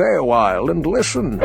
Stay a while and listen.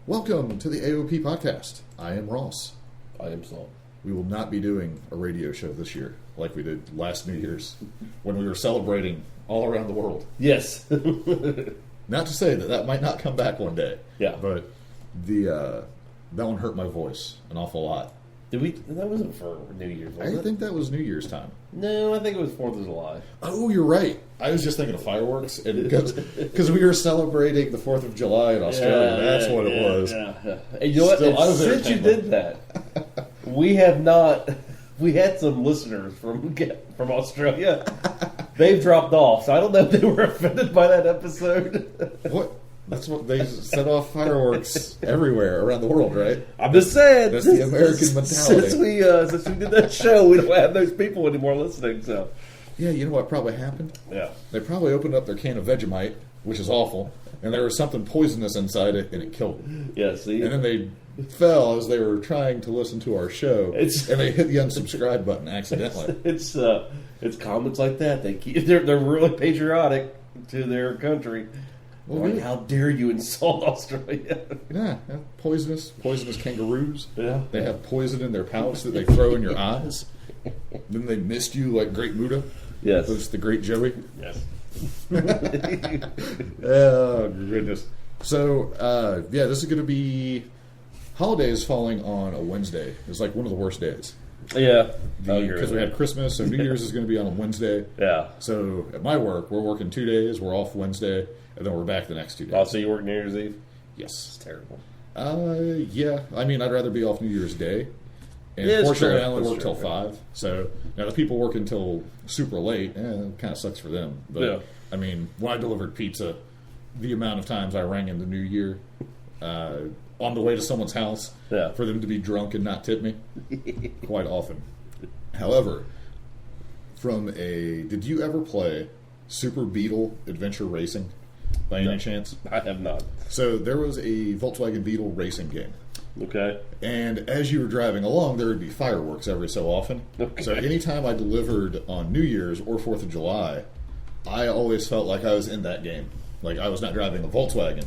Welcome to the AOP Podcast. I am Ross. I am Saul. We will not be doing a radio show this year like we did last New Year's when we were celebrating all around the world. Yes. Not to say that might not come back one day. Yeah. But that one hurt my voice an awful lot. Did we? That wasn't for New Year's, was it? I think that was New Year's time. No, I think it was 4th of July. Oh, you're right. I was just thinking of fireworks because we were celebrating the 4th of July in Australia. That's what it was. Yeah. And you know what? Since you did that, we have not. We had some listeners from Australia. They've dropped off, so I don't know if they were offended by that episode. What? That's what they set off fireworks everywhere around the world, right? I'm just saying. That's the American mentality. Since we did that show, we don't have those people anymore listening. So, yeah, you know what probably happened? Yeah, they probably opened up their can of Vegemite, which is awful, and there was something poisonous inside it, and it killed them. Yeah, see, and then they fell as they were trying to listen to our show, and they hit the unsubscribe button accidentally. It's comments like that. They're really patriotic to their country. Well, like, how dare you insult Australia? Yeah, poisonous kangaroos. Yeah, they have poison in their pouch that they throw in your eyes. Then they mist you like Great Muda. Yes, that's the Great Joey. Yes. Oh goodness. So this is going to be holidays falling on a Wednesday. It's like one of the worst days. Yeah, because we have Christmas, so New Year's is going to be on a Wednesday. Yeah. So at my work, we're working 2 days. We're off Wednesday, and then we're back the next 2 days. Oh, so you work New Year's Eve? Yes. It's terrible. Yeah. I mean, I'd rather be off New Year's Day. And fortunately, I only work till 5. So now the people work until super late, it kind of sucks for them. But yeah. I mean, when I delivered pizza, the amount of times I rang in the New Year on the way to someone's house for them to be drunk and not tip me, quite often. However, did you ever play Super Beetle Adventure Racing by any chance? I have not. So there was a Volkswagen Beetle racing game. Okay. And as you were driving along, there would be fireworks every so often. Okay. So anytime I delivered on New Year's or 4th of July, I always felt like I was in that game. Like I was not driving a Volkswagen,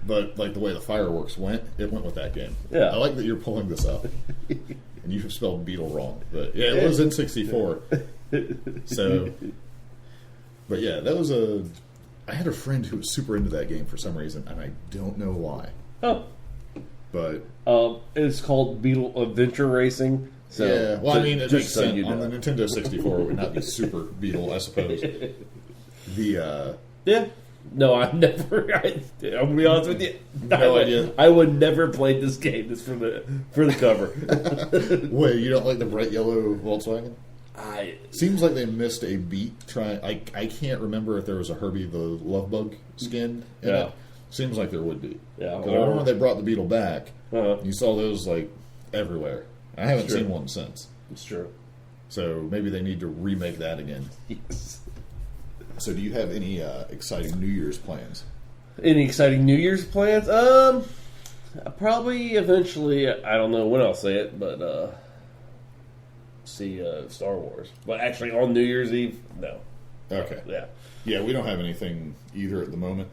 but like the way the fireworks went, it went with that game. Yeah. I like that you're pulling this up. And you spelled Beetle wrong. But yeah, it was in 64. So, but yeah, that was I had a friend who was super into that game for some reason, and I don't know why. Oh. But it's called Beetle Adventure Racing. So, yeah, well, I mean, it makes sense. You know. On the Nintendo 64, it would not be Super Beetle, I suppose. Yeah. No, I've never. I'm gonna be honest with you. No idea. I would never play this game. Just for the cover. Wait, you don't like the bright yellow Volkswagen? Seems like they missed a beat. I can't remember if there was a Herbie the Love Bug skin in it. Seems like there would be. Yeah. I remember when they brought the Beetle back, Uh-huh. You saw those like everywhere. I haven't seen one since. It's true. So maybe they need to remake that again. Yes. So do you have any exciting New Year's plans? Any exciting New Year's plans? Probably eventually. I don't know when I'll say it, but see Star Wars. But actually, on New Year's Eve, no. Okay. Yeah. Yeah, we don't have anything either at the moment.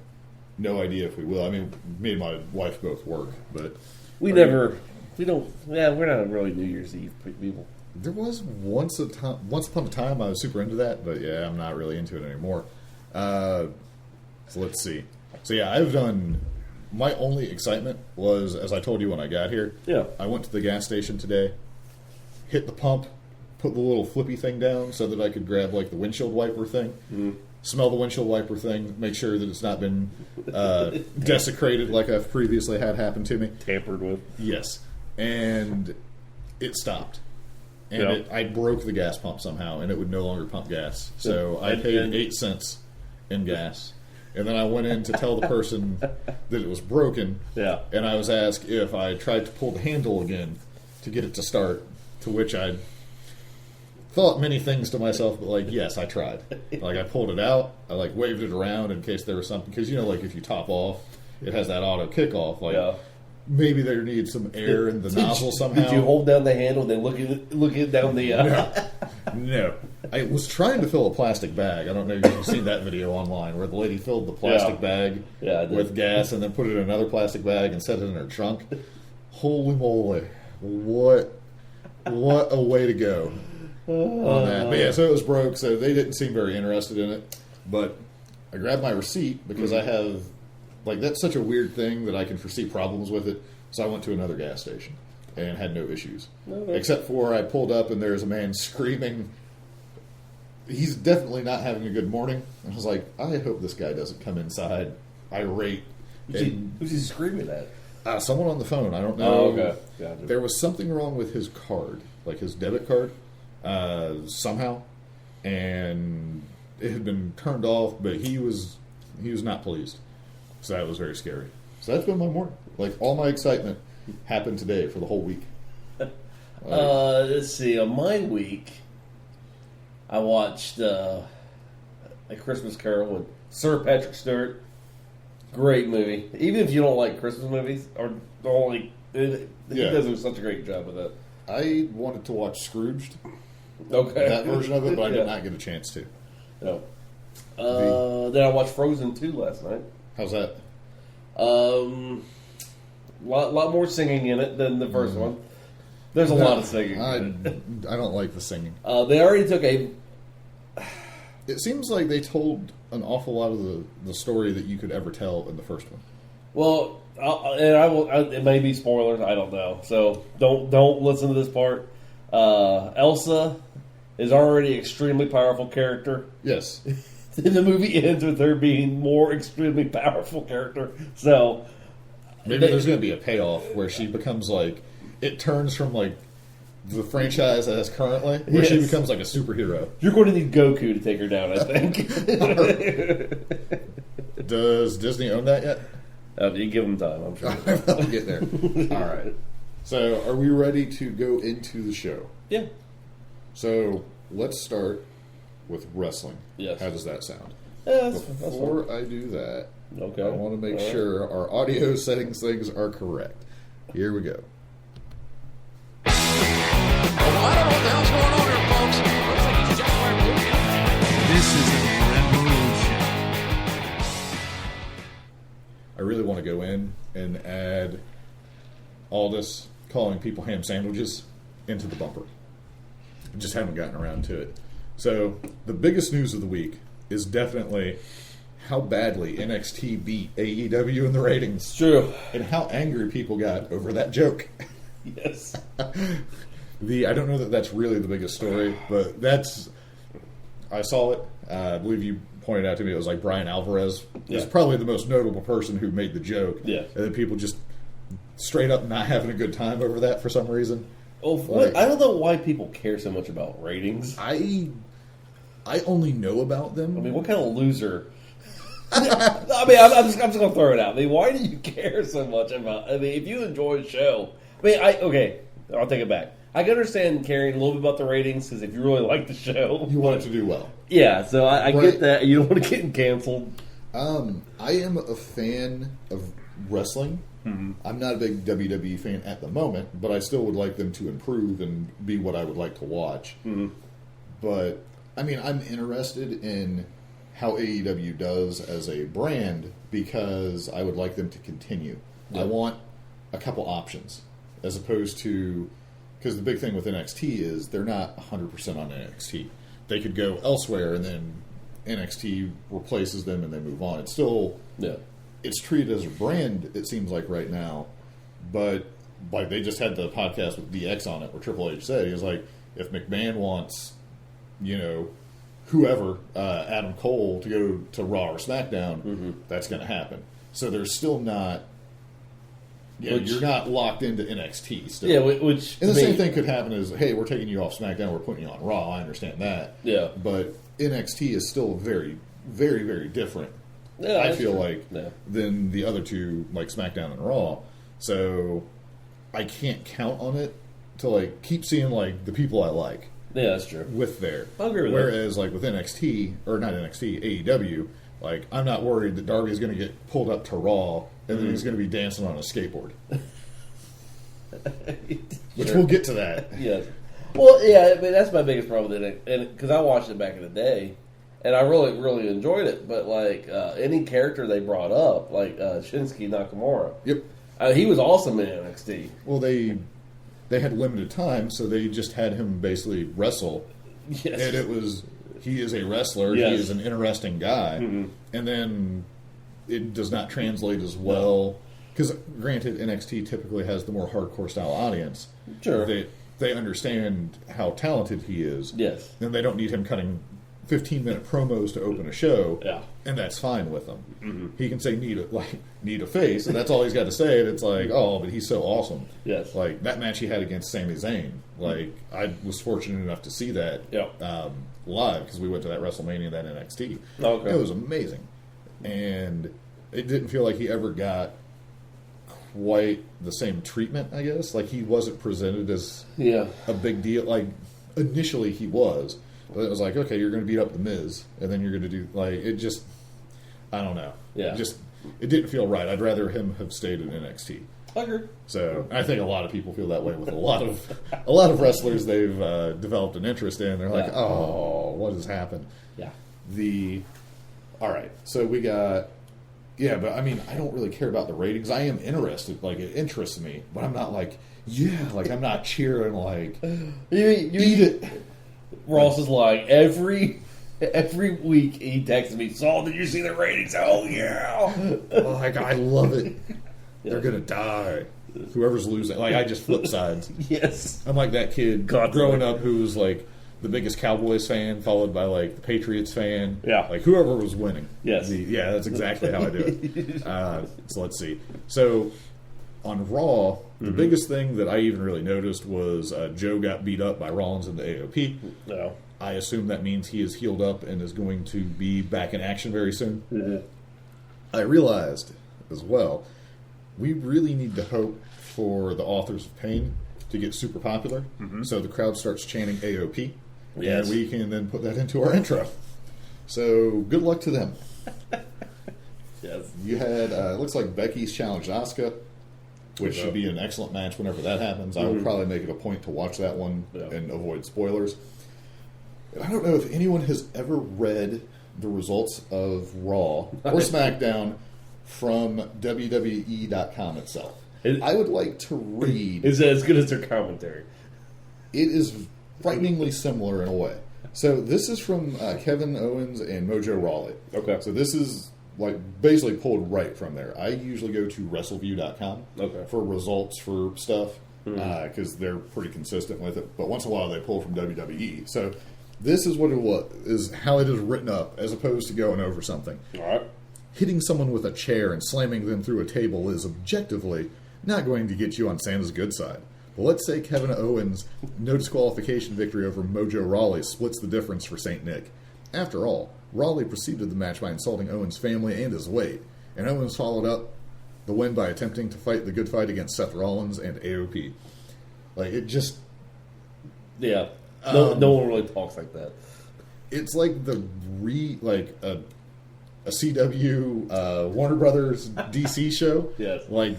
No idea if we will. I mean, me and my wife both work, but we don't. Yeah, we're not really New Year's Eve people. There was once upon a time I was super into that, but yeah, I'm not really into it anymore. So let's see. So yeah, I've done. My only excitement was, as I told you when I got here. Yeah. I went to the gas station today, hit the pump, put the little flippy thing down so that I could grab like the windshield wiper thing. Mm-hmm. Smell the windshield wiper thing, make sure that it's not been desecrated like I've previously had happen to me. Tampered with. Yes. And it stopped. And I broke the gas pump somehow, and it would no longer pump gas. So I paid 8 cents in gas. And then I went in to tell the person that it was broken. Yeah. And I was asked if I tried to pull the handle again to get it to start. To which I thought many things to myself, but like, yes, I tried. Like, I pulled it out, I like waved it around in case there was something, because like if you top off, it has that auto kickoff. Like, maybe there needs some air in the nozzle somehow. Did you hold down the handle and then look down the? No. I was trying to fill a plastic bag. I don't know if you've seen that video online where the lady filled the plastic bag with gas and then put it in another plastic bag and set it in her trunk. Holy moly! What a way to go on that. But yeah, so it was broke. So they didn't seem very interested in it. But I grabbed my receipt because I have. Like, that's such a weird thing that I can foresee problems with it. So I went to another gas station and had no issues. Except for I pulled up and there's a man screaming. He's definitely not having a good morning. And I was like, I hope this guy doesn't come inside irate. Who's he screaming at? Someone on the phone. I don't know. Oh, okay. Gotcha. There was something wrong with his card, like his debit card, somehow. And it had been turned off, but he was not pleased. So that was very scary. So that's been my morning. Like, all my excitement happened today for the whole week. Let's see. On my week, I watched A Christmas Carol with Sir Patrick Stewart. Great movie. Even if you don't like Christmas movies, or don't like, he does such a great job with that. I wanted to watch Scrooged. Okay. That version of it, but I did not get a chance to. No. Then I watched Frozen 2 last night. How's that? Lot more singing in it than the first one. There's a lot of singing. I don't like the singing. They already took a. It seems like they told an awful lot of the story that you could ever tell in the first one. Well, it may be spoilers. I don't know. So don't listen to this part. Elsa is already an extremely powerful character. Yes. And the movie ends with her being more extremely powerful character. So maybe there's going to be a payoff where she becomes like, it turns from like the franchise as currently, where she becomes like a superhero. You're going to need Goku to take her down, I think. Does Disney own that yet? You give them time, I'm sure. I'll get there. All right. So, are we ready to go into the show? Yeah. So, let's start with wrestling. Yes. How does that sound? Yeah, Before I do that, okay. I want to make sure our audio settings things are correct. Here we go. I don't know what the hell's going on here, folks. Looks like he's just wearing blue. This is a revolution. I really want to go in and add Aldous calling people ham sandwiches into the bumper. I just haven't gotten around to it. So, the biggest news of the week is definitely how badly NXT beat AEW in the ratings. True. And how angry people got over that joke. Yes. I don't know that that's really the biggest story, but I saw it. I believe you pointed out to me it was like Brian Alvarez is probably the most notable person who made the joke. Yeah. And then people just straight up not having a good time over that for some reason. I don't know why people care so much about ratings. I only know about them. I mean, what kind of loser? I mean, I'm just going to throw it out. I mean, why do you care so much about? I mean, if you enjoy a show, I'll take it back. I can understand caring a little bit about the ratings because if you really like the show, you want it to do well. Yeah, so I get that. You don't want to get canceled. I am a fan of wrestling. Mm-hmm. I'm not a big WWE fan at the moment, but I still would like them to improve and be what I would like to watch. Mm-hmm. But, I mean, I'm interested in how AEW does as a brand because I would like them to continue. Yeah. I want a couple options as opposed to... Because the big thing with NXT is they're not 100% on NXT. They could go elsewhere and then NXT replaces them and they move on. It's still... Yeah. It's treated as a brand, it seems like right now, but like they just had the podcast with DX on it where Triple H said, he was like, if McMahon wants, whoever, Adam Cole to go to Raw or SmackDown, that's going to happen. So there's still not, you're not locked into NXT still. Yeah, which... And the same thing could happen as, hey, we're taking you off SmackDown, we're putting you on Raw, I understand that. Yeah. But NXT is still very, very, very different. Yeah, I feel like than the other two, like SmackDown and Raw. So I can't count on it to like keep seeing like the people I like. Yeah, that's true. With there. I agree with Whereas like with NXT, or not NXT, AEW, like I'm not worried that Darby's going to get pulled up to Raw and then he's going to be dancing on a skateboard. Which we'll get to that. Yes. Well, yeah, I mean, that's my biggest problem with it. And because I watched it back in the day, and I really, really enjoyed it. But, like, any character they brought up, like Shinsuke Nakamura. Yep. He was awesome in NXT. Well, they had limited time, so they just had him basically wrestle. Yes. And it was, he is a wrestler, yes. he is an interesting guy. Mm-hmm. And then it does not translate as well. Because, granted, NXT typically has the more hardcore style audience. Sure. They understand how talented he is. Yes. And they don't need him cutting 15-minute promos to open a show. Yeah. And that's fine with him. Mm-hmm. He can say, need a face, and that's all he's got to say. And it's like, oh, but he's so awesome. Yes. Like, that match he had against Sami Zayn. Like, I was fortunate enough to see that live, because we went to that WrestleMania, that NXT. Okay. It was amazing. And it didn't feel like he ever got quite the same treatment, I guess. Like, he wasn't presented as a big deal. Like, initially he was. But it was like, okay, you're going to beat up The Miz, and then you're going to do, like, it just, I don't know. Yeah. It didn't feel right. I'd rather him have stayed in NXT. I agree. So, I think a lot of people feel that way with a lot of wrestlers they've developed an interest in. They're like, oh, what has happened? Yeah. All right, so we got... Yeah, but I mean, I don't really care about the ratings. I am interested. Like, it interests me. But I'm not like, like, I'm not cheering, like, eat it. Ross is like, every week he texts me, Saul, did you see the ratings? Oh, yeah. Like, I love it. They're going to die. Whoever's losing. Like, I just flip sides. Yes. I'm like that kid growing up who was, like, the biggest Cowboys fan, followed by, like, the Patriots fan. Yeah. Like, whoever was winning. Yes. Yeah, that's exactly how I do it. So let's see. So, on Raw, the biggest thing that I even really noticed was Joe got beat up by Rollins in the AOP. No. I assume that means he is healed up and is going to be back in action very soon. Mm-hmm. I realized, as well, we really need to hope for the Authors of Pain to get super popular. Mm-hmm. So the crowd starts chanting AOP. Yes. And we can then put that into our intro. So, good luck to them. Yes. You had, it looks like Becky's challenged Asuka, which should be an excellent match whenever that happens. I will probably make it a point to watch that one and avoid spoilers. And I don't know if anyone has ever read the results of Raw or SmackDown from WWE.com itself. I would like to read... Is it as good as their commentary? It is frighteningly similar in a way. So this is from Kevin Owens and Mojo Rawley. Okay. So this is like basically pulled right from there. I usually go to WrestleView.com for results for stuff because they're pretty consistent with it. But once in a while they pull from WWE. So this is what is how it is written up as opposed to going over something. All right. Hitting someone with a chair and slamming them through a table is objectively not going to get you on Santa's good side. But let's say Kevin Owens' no disqualification victory over Mojo Rawley splits the difference for St. Nick. After all, Rawley preceded the match by insulting Owens' family and his weight, and Owens followed up the win by attempting to fight the good fight against Seth Rollins and AOP. Like, it just... Yeah. No one really talks like that. It's like a CW Warner Brothers DC show. Yes. Like,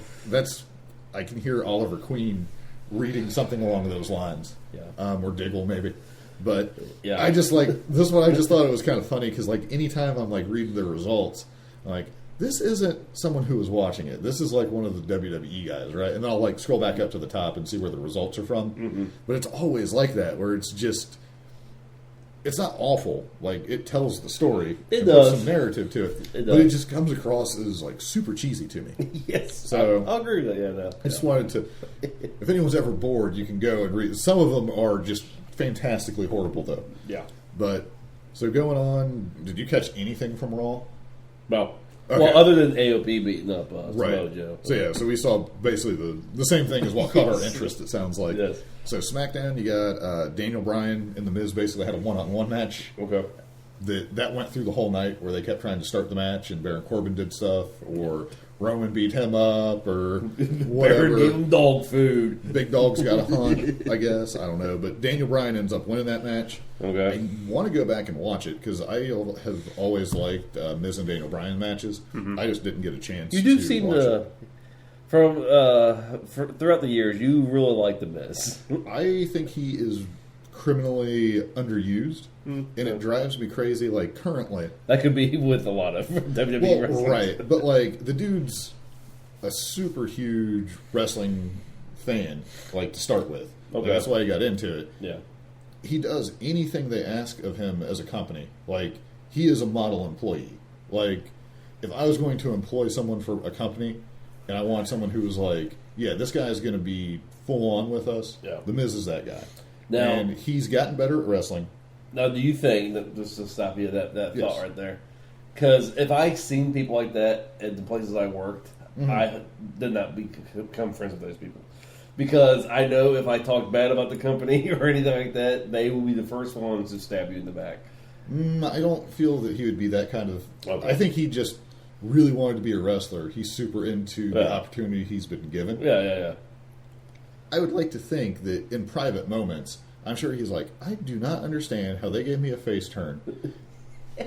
I can hear Oliver Queen reading something along those lines. Yeah. Or Diggle, maybe. But yeah. I just this one I just thought it was kind of funny because like anytime I'm like reading the results, I'm like, this isn't someone who was watching it. This is like one of the WWE guys, right? And then I'll like scroll back up to the top and see where the results are from. Mm-hmm. But it's always like that, where it's just, it's not awful. Like, it tells the story. It does. There's some narrative to it. It does. But it just comes across as like super cheesy to me. Yes. So I'll agree with that. Yeah, no. I just wanted to, if anyone's ever bored, you can go and read. Some of them are just fantastically horrible, though. Yeah. But, so going on, did you catch anything from Raw? No. Okay. Well, other than AOP beating up right. Mojo. So, yeah, so we saw basically the same thing as what caught our interest, it sounds like. Yes. So, SmackDown, you got Daniel Bryan and The Miz basically had a one-on-one match. Okay. that went through the whole night where they kept trying to start the match and Baron Corbin did stuff, or Roman beat him up, or whatever. Baron gave him dog food. Big Dog's got a hunt, I guess. I don't know. But Daniel Bryan ends up winning that match. Okay. I want to go back and watch it because I have always liked Miz and Daniel Bryan matches. I just didn't get a chance You do to seem watch to, it. throughout the years, you really like The Miz. I think he is criminally underused, and it drives me crazy. Like currently, That could be with a lot of WWE wrestlers. right? But like the dude's a super huge wrestling fan, like to start with. Okay. Like, that's why he got into it. Yeah. He does anything they ask of him as a company. Like he is a model employee. Like if I was going to employ someone for a company, and I want someone who was like, yeah, this guy is going to be full on with us. Yeah. The Miz is that guy. Now, and he's gotten better at wrestling. Now, do you think that just to stop you that Yes. thought right there? Because if I seen people like that at the places I worked, I did not become friends with those people. Because I know if I talk bad about the company or anything like that, they will be the first ones to stab you in the back. I don't feel that he would be that kind of... Okay. I think he just really wanted to be a wrestler. He's super into the opportunity he's been given. Yeah. I would like to think that in private moments, I'm sure he's like, I do not understand how they gave me a face turn.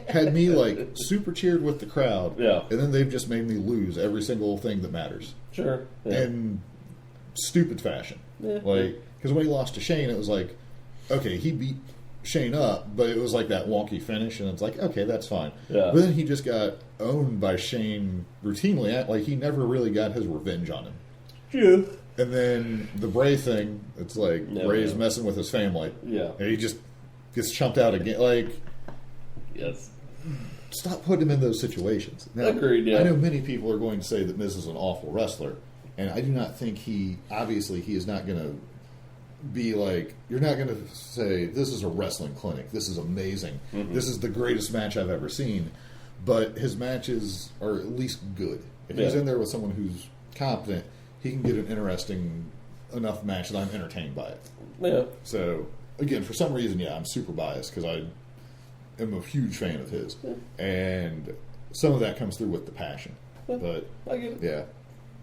Had me, like, super cheered with the crowd. Yeah. And then they've just made me lose every single thing that matters. Sure. Yeah. In stupid fashion. Yeah. Like, because when he lost to Shane, it was like, okay, he beat Shane up, but it was like that wonky finish, and it's like, okay, that's fine. Yeah. But then he just got owned by Shane routinely. Like, he never really got his revenge on him. True. And then the Bray thing, it's like Bray's messing with his family. Yeah. And he just gets chumped out again. Like, Yes. stop putting him in those situations. Now, Agreed, yeah. I know many people are going to say that Miz is an awful wrestler, and I do not think he is not going to be like, you're not going to say, this is a wrestling clinic, this is amazing, this is the greatest match I've ever seen, but his matches are at least good. If he's in there with someone who's competent, he can get an interesting enough match that I'm entertained by it. Yeah. So, again, for some reason, I'm super biased because I am a huge fan of his. And some of that comes through with the passion. But, I get it. yeah.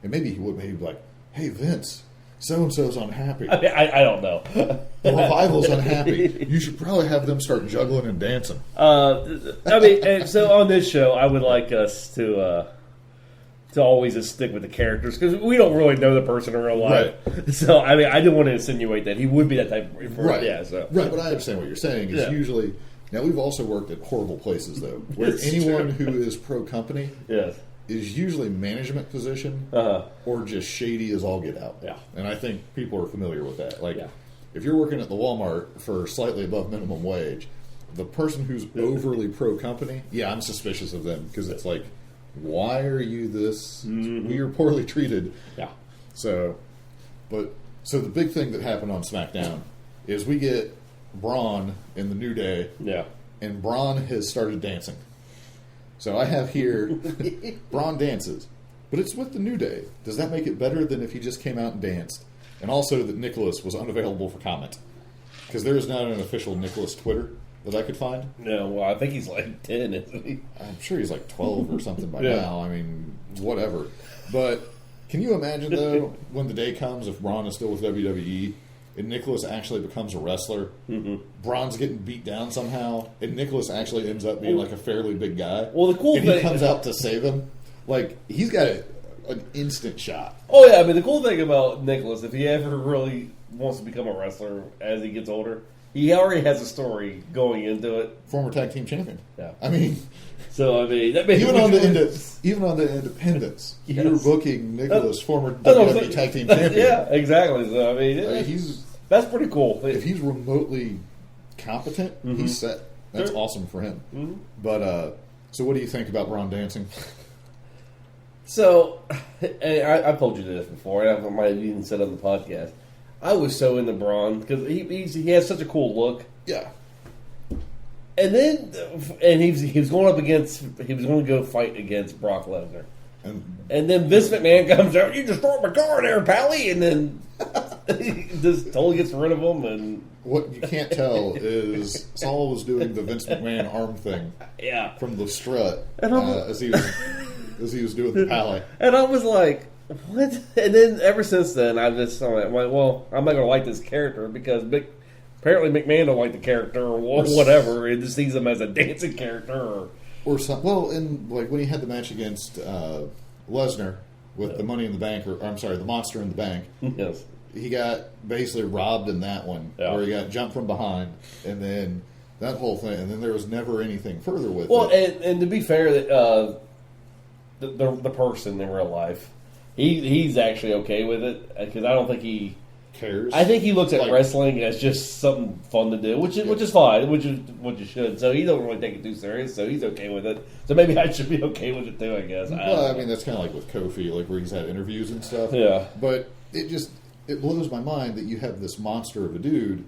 And maybe he would be like, hey, Vince, so-and-so's unhappy. I mean, I don't know. The revival's unhappy. You should probably have them start juggling and dancing. I mean, and so on this show, I would like us to always just stick with the characters because we don't really know the person in real life. Right. So I mean, I didn't want to insinuate that he would be that type of person. Right. Yeah. So right, but I understand what you're saying. It's usually now we've also worked at horrible places though, where anyone who is pro company is usually management position or just shady as all get out. Yeah. And I think people are familiar with that. Like if you're working at the Walmart for slightly above minimum wage, the person who's overly pro company, I'm suspicious of them because it's like, why are you this? We are poorly treated. Yeah. So the big thing that happened on SmackDown is we get Braun in the New Day. Yeah. And Braun has started dancing. So I have here, Braun dances. But it's with the New Day. Does that make it better than if he just came out and danced? And also that Nicholas was unavailable for comment. Because there is not an official Nicholas Twitter that I could find. No, well, I think he's like 10, isn't he? I'm sure he's like 12 or something by now. I mean, whatever. But can you imagine, though, when the day comes, if Braun is still with WWE, and Nicholas actually becomes a wrestler, Braun's getting beat down somehow, and Nicholas actually ends up being like a fairly big guy. Well, the cool and thing... he comes out to save him. Like, he's got an instant shot. Oh, yeah, I mean, the cool thing about Nicholas, if he ever really wants to become a wrestler as he gets older... He already has a story going into it. Former tag team champion. Yeah. I mean... So, I mean... Even on the independents, you're booking Nicholas, former WWE tag team champion. Yeah, exactly. So, I mean... that's pretty cool. If he's remotely competent, he's set. That's awesome for him. But, so what do you think about Braun dancing? So, and I've told you this before, and I might have even said on the podcast. I was so into Braun because he has such a cool look. Yeah. And then, he was going to go fight against Brock Lesnar. And then Vince McMahon comes out, you destroyed my car there, Pally, and then He just totally gets rid of them. And what you can't tell is Saul was doing the Vince McMahon arm thing from the strut as he was doing the palette. And I was like, what? And then ever since then, I'm like, well, I'm not going to like this character because apparently McMahon don't like the character or whatever. It just sees him as a dancing character or something. Well, like when he had the match against Lesnar with the Money in the Bank, the Monster in the Bank. Yes. He got basically robbed in that one, where he got jumped from behind, and then that whole thing, and then there was never anything further with it. Well, and to be fair, the person in real life, he's actually okay with it because I don't think he cares. I think he looks at wrestling as just something fun to do, which is fine, which is what you should. So he don't really take it too serious, so he's okay with it. So maybe I should be okay with it too, I guess. Well, I mean that's kind of like with Kofi, like where he's had interviews and stuff. Yeah, but it blows my mind that you have this monster of a dude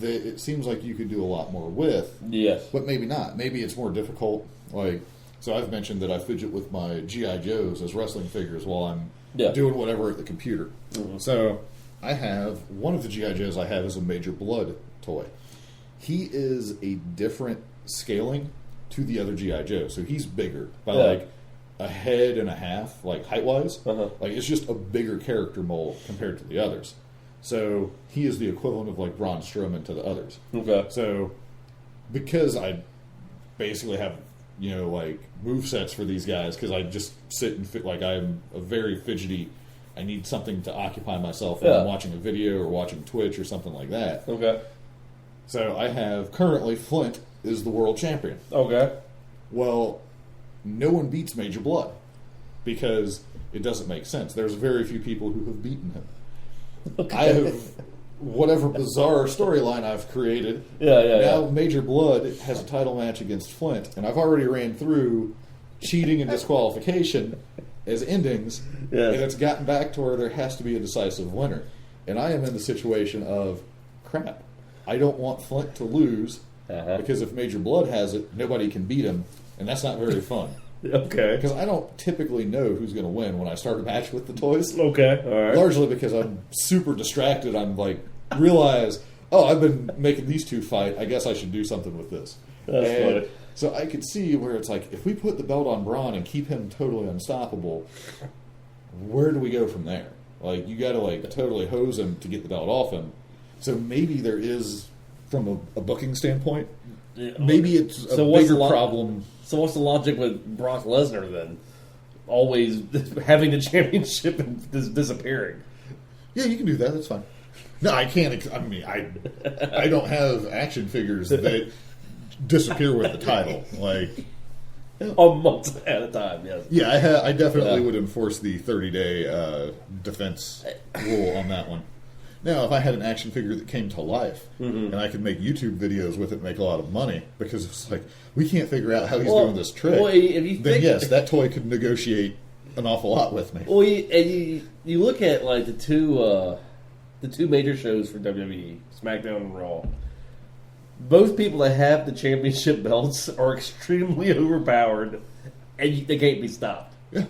that it seems like you could do a lot more with. Yes. But maybe not. Maybe it's more difficult. So I've mentioned that I fidget with my G.I. Joes as wrestling figures while I'm doing whatever at the computer. Mm-hmm. So I have, one of the G.I. Joes I have is a Major Blood toy. He is a different scaling to the other G.I. Joe. So he's bigger by a head and a half, like height-wise. Uh-huh. Like it's just a bigger character mold compared to the others. So he is the equivalent of like Braun Strowman to the others. Okay. So because I basically have like movesets for these guys, because I just sit and fit, like I'm a very fidgety. I need something to occupy myself when I'm watching a video or watching Twitch or something like that. Okay. So I have currently Flint is the world champion. Okay. Well, no one beats Major Blood because it doesn't make sense. There's very few people who have beaten him. Okay. I have whatever bizarre storyline I've created. Now Major Blood has a title match against Flint, and I've already ran through cheating and disqualification as endings, and it's gotten back to where there has to be a decisive winner. And I am in the situation of, crap, I don't want Flint to lose because if Major Blood has it, nobody can beat him. And that's not very fun. Okay. Because I don't typically know who's going to win when I start a match with the toys. Okay, all right. Largely because I'm super distracted. I'm realize, I've been making these two fight. I guess I should do something with this. That's funny. So I could see where it's like, if we put the belt on Braun and keep him totally unstoppable, where do we go from there? Like, you got to totally hose him to get the belt off him. So maybe there is, from a booking standpoint, maybe it's a bigger problem. So what's the logic with Brock Lesnar then? Always having the championship and disappearing. Yeah, you can do that. That's fine. No, I can't. I mean, I don't have action figures that disappear with the title. A month at a time, yes. Yeah, I definitely would enforce the 30-day defense rule on that one. Now, if I had an action figure that came to life, and I could make YouTube videos with it and make a lot of money, because it's like, we can't figure out how he's doing this trick, then yes, that toy could negotiate an awful lot with me. Well, you look at the two major shows for WWE, SmackDown and Raw. Both people that have the championship belts are extremely overpowered, and they can't be stopped. Yeah.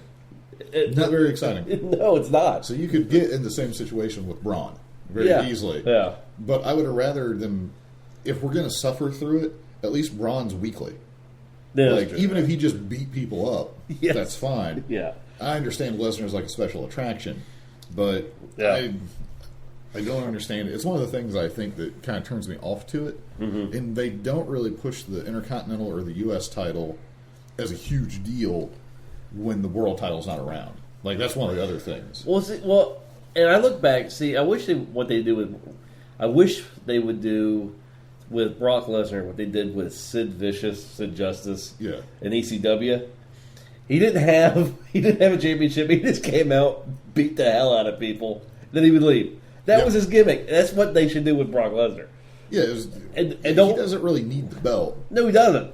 Not very exciting. No, it's not. So you could get in the same situation with Braun very easily. Yeah. But I would have rather them, if we're going to suffer through it, at least Braun's weekly. Yeah, even if he just beat people up, that's fine. Yeah. I understand Lesnar's like a special attraction, but I don't understand it. It's one of the things I think that kind of turns me off to it. Mm-hmm. And they don't really push the Intercontinental or the U.S. title as a huge deal when the world title's not around. That's one of the other things. And I look back, I wish they would do with Brock Lesnar what they did with Sid Vicious, Sid Justice, and ECW. He didn't have a championship. He just came out, beat the hell out of people, then he would leave. That was his gimmick. That's what they should do with Brock Lesnar. Yeah, he doesn't really need the belt. No, he doesn't.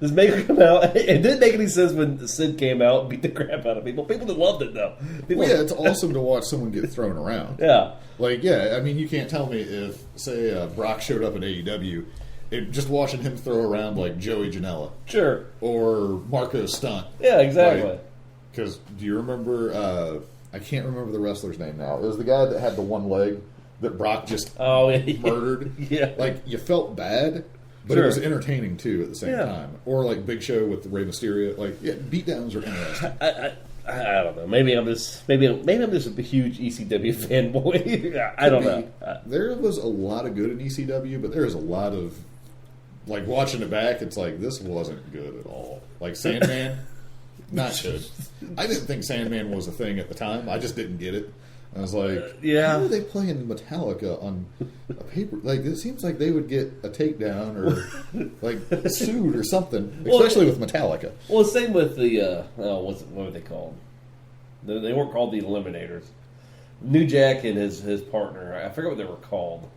Just make her come out. It didn't make any sense when Sid came out and beat the crap out of people. People that loved it, though. It's awesome to watch someone get thrown around. Yeah. I mean, you can't tell me if, say, Brock showed up at AEW, just watching him throw around like Joey Janela. Sure. Or Marco Stunt. Yeah, exactly. Because do you remember I can't remember the wrestler's name now. It was the guy that had the one leg that Brock just murdered. Yeah. Like, you felt bad, but it was entertaining, too, at the same time. Or, like, Big Show with the Rey Mysterio. Like, beatdowns are interesting. I don't know. Maybe I'm just a huge ECW fanboy. I don't know. There was a lot of good in ECW, but there is a lot of, like, watching it back, it's like, this wasn't good at all. Like, Sandman, not good. I didn't think Sandman was a thing at the time. I just didn't get it. I was like, how are they playing Metallica on a paper? Like, it seems like they would get a takedown or, like, sued or something, especially with Metallica. Well, same with the, what were they called? They weren't called the Eliminators. New Jack and his partner, I forget what they were called.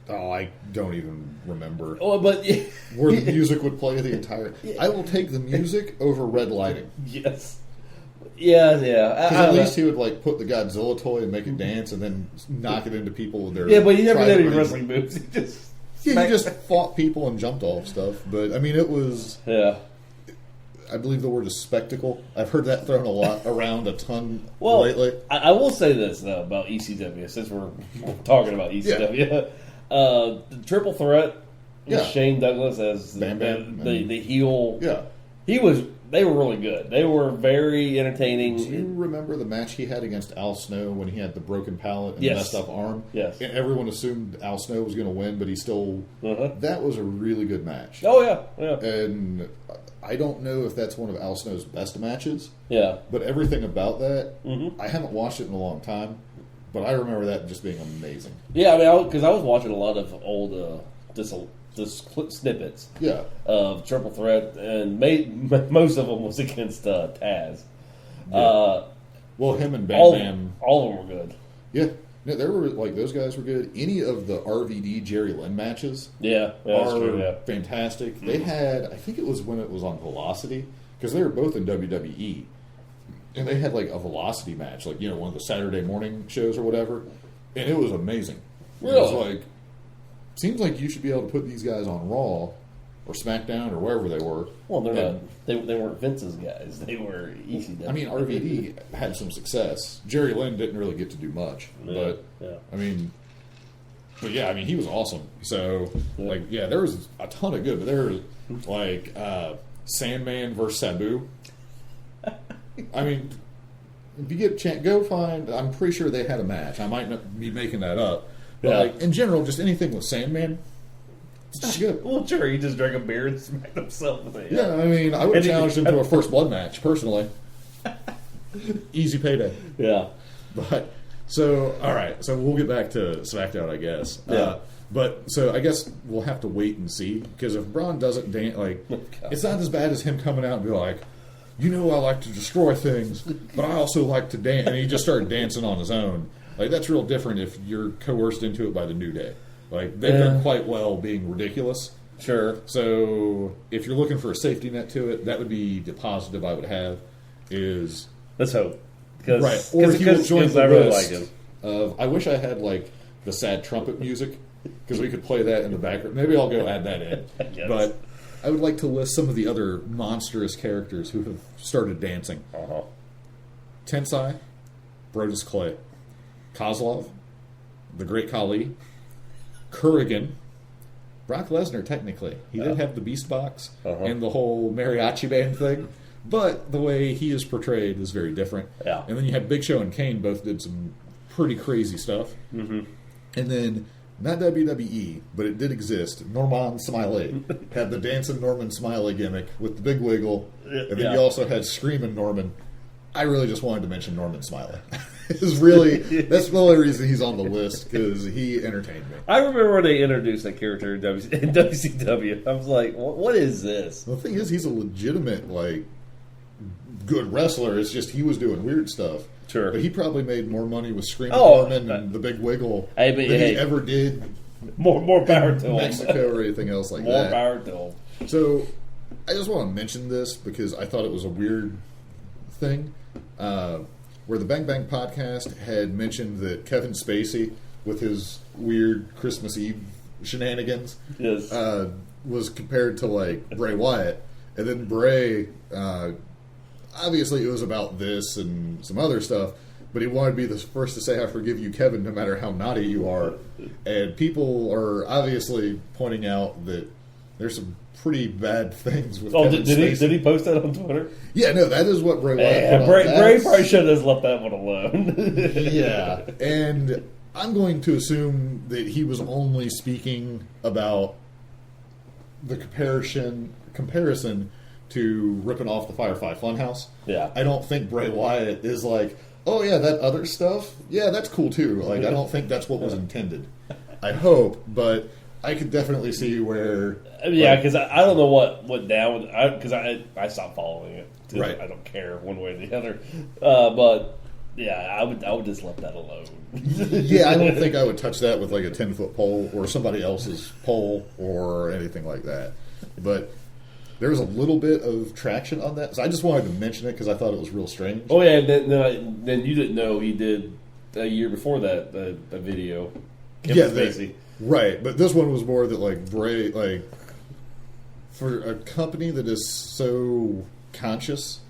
Oh, I don't even remember. Oh, but where the music would play the entire. I will take the music over red lighting. Yes. Yeah. At least he would like put the Godzilla toy and make it dance, and then knock it into people with their. Yeah, but he never did any wrestling moves. He just fought people and jumped off stuff. But I mean, it was. Yeah. I believe the word is spectacle. I've heard that thrown around a ton lately. I will say this though about ECW, since we're talking about ECW. The triple threat with Shane Douglas as Bam Bam the heel. Yeah. They were really good. They were very entertaining. Do you remember the match he had against Al Snow when he had the broken palate and the messed up arm? Yes. And everyone assumed Al Snow was going to win, but he still... That was a really good match. Oh, yeah. And I don't know if that's one of Al Snow's best matches. Yeah. But everything about that, I haven't watched it in a long time, but I remember that just being amazing. Yeah, I mean, because I was watching a lot of old just snippets of Triple Threat, and most of them was against Taz. Yeah. Well, him and Bam Bam... All of them were good. Yeah. No, there were, like, those guys were good. Any of the RVD Jerry Lynn matches are fantastic. They had, I think it was when it was on Velocity, because they were both in WWE, and they had, like, a Velocity match, like, one of the Saturday morning shows or whatever, and it was amazing. Really? It was like... Seems like you should be able to put these guys on Raw or SmackDown or wherever they were. Well, they're not. They weren't Vince's guys. They were ECW. I mean, RVD had some success. Jerry Lynn didn't really get to do much, but I mean, he was awesome. So, there was a ton of good, but there was like Sandman versus Sabu. I mean, if you get a chance, go find. I'm pretty sure they had a match. I might not be making that up. But like, in general, just anything with Sandman, it's good. Well, sure, he just drank a beer and smacked himself with it. Yeah, I mean, I would have challenged him to a first blood match, personally. Easy payday. Yeah. But, all right, so we'll get back to SmackDown, I guess. Yeah. So I guess we'll have to wait and see, because if Braun doesn't dance, it's not as bad as him coming out and be like, I like to destroy things, but I also like to dance. And he just started dancing on his own. Like, that's real different if you're coerced into it by the New Day. Like, they've done quite well being ridiculous. Sure. So, if you're looking for a safety net to it, that would be the positive I would have is... Let's hope. Right. Or he will join the list of... I wish I had, like, the sad trumpet music, because we could play that in the background. Maybe I'll go add that in. Yes. But I would like to list some of the other monstrous characters who have started dancing. Tensai, Brodus Clay, Kozlov, the Great Khali, Kurrigan, Brock Lesnar, technically. He did have the Beast Box and the whole mariachi band thing, but the way he is portrayed is very different. Yeah. And then you had Big Show and Kane both did some pretty crazy stuff. And then, not WWE, but it did exist, Norman Smiley had the Dancing Norman Smiley gimmick with the big wiggle, and then you also had Screaming Norman. I really just wanted to mention Norman Smiley. That's the only reason he's on the list, because he entertained me. I remember when they introduced that character in WCW. I was like, what is this? The thing is, he's a legitimate, good wrestler. It's just he was doing weird stuff. Sure. But he probably made more money with Screaming Norman and the Big Wiggle than he ever did more power to him. Mexico or anything else like that. More power to him. So, I just want to mention this because I thought it was a weird thing. Where the Bang Bang Podcast had mentioned that Kevin Spacey, with his weird Christmas Eve shenanigans, was compared to Bray Wyatt, and then Bray, obviously it was about this and some other stuff, but he wanted to be the first to say, "I forgive you, Kevin, no matter how naughty you are." And people are obviously pointing out that there's some pretty bad things with Kevin Spacey. Did he post that on Twitter? Yeah, no, that is what Bray Wyatt Bray probably should have left that one alone. Yeah, and I'm going to assume that he was only speaking about the comparison to ripping off the Firefly Funhouse. Yeah. I don't think Bray Wyatt is like, oh yeah, that other stuff, yeah, that's cool too. Like, I don't think that's what was intended. I hope, but I could definitely see where... Yeah, because I don't know what went down, because I stopped following it. Right. I don't care one way or the other. But, yeah, I would just let that alone. Yeah, I don't think I would touch that with like a 10-foot pole or somebody else's pole or anything like that. But there was a little bit of traction on that, so I just wanted to mention it because I thought it was real strange. Oh yeah, and then you didn't know he did a year before that the video. Right, but this one was more that like Bray, like for a company that is so conscious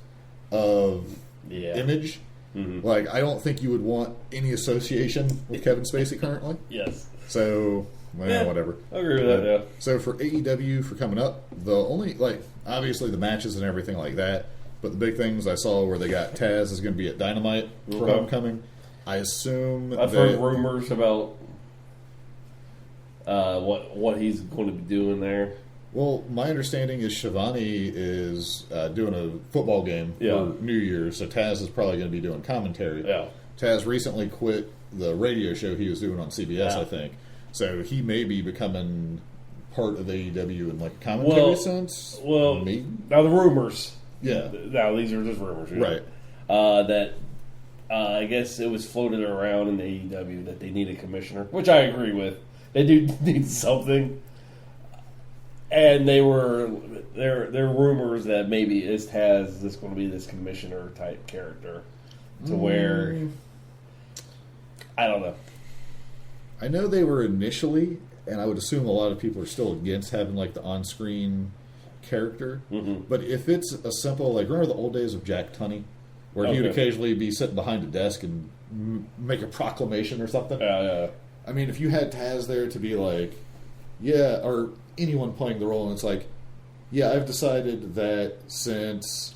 of image. Mm-hmm. Like, I don't think you would want any association with Kevin Spacey currently. Yes. So, whatever. I agree with that, yeah. So, for AEW, for coming up, the only, like, obviously the matches and everything like that, but the big things I saw where they got Taz is going to be at Dynamite for Homecoming. I assume I've heard rumors about what he's going to be doing there. Well, my understanding is Shivani is doing a football game for New Year's, so Taz is probably going to be doing commentary. Yeah. Taz recently quit the radio show he was doing on CBS, I think. So he may be becoming part of AEW in like a commentary sense. Well, maybe. Now the rumors. Yeah. Now these are just rumors. Right. That I guess it was floated around in the AEW that they need a commissioner, which I agree with. They do need something. And there were rumors that maybe Taz is going to be this commissioner type character, to where I don't know. I know they were initially, and I would assume a lot of people are still against having like the on-screen character. Mm-hmm. But if it's a simple, like, remember the old days of Jack Tunney, where he would occasionally be sitting behind a desk and make a proclamation or something. Yeah. I mean, if you had Taz there to be like, or anyone playing the role, and it's like, I've decided that since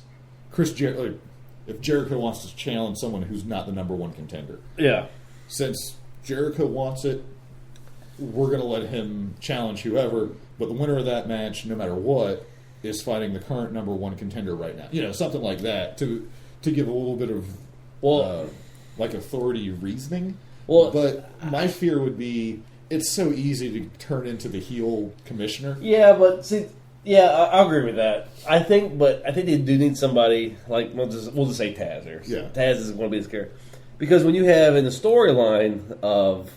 if Jericho wants to challenge someone who's not the number one contender, since Jericho wants it, we're going to let him challenge whoever, but the winner of that match, no matter what, is fighting the current number one contender right now. You know, something like that to give a little bit of like authority reasoning. Well, but my fear would be it's so easy to turn into the heel commissioner. Yeah, but see, I agree with that. I think they do need somebody like we'll just say Taz here. Yeah, Taz is going to be this character because when you have in the storyline of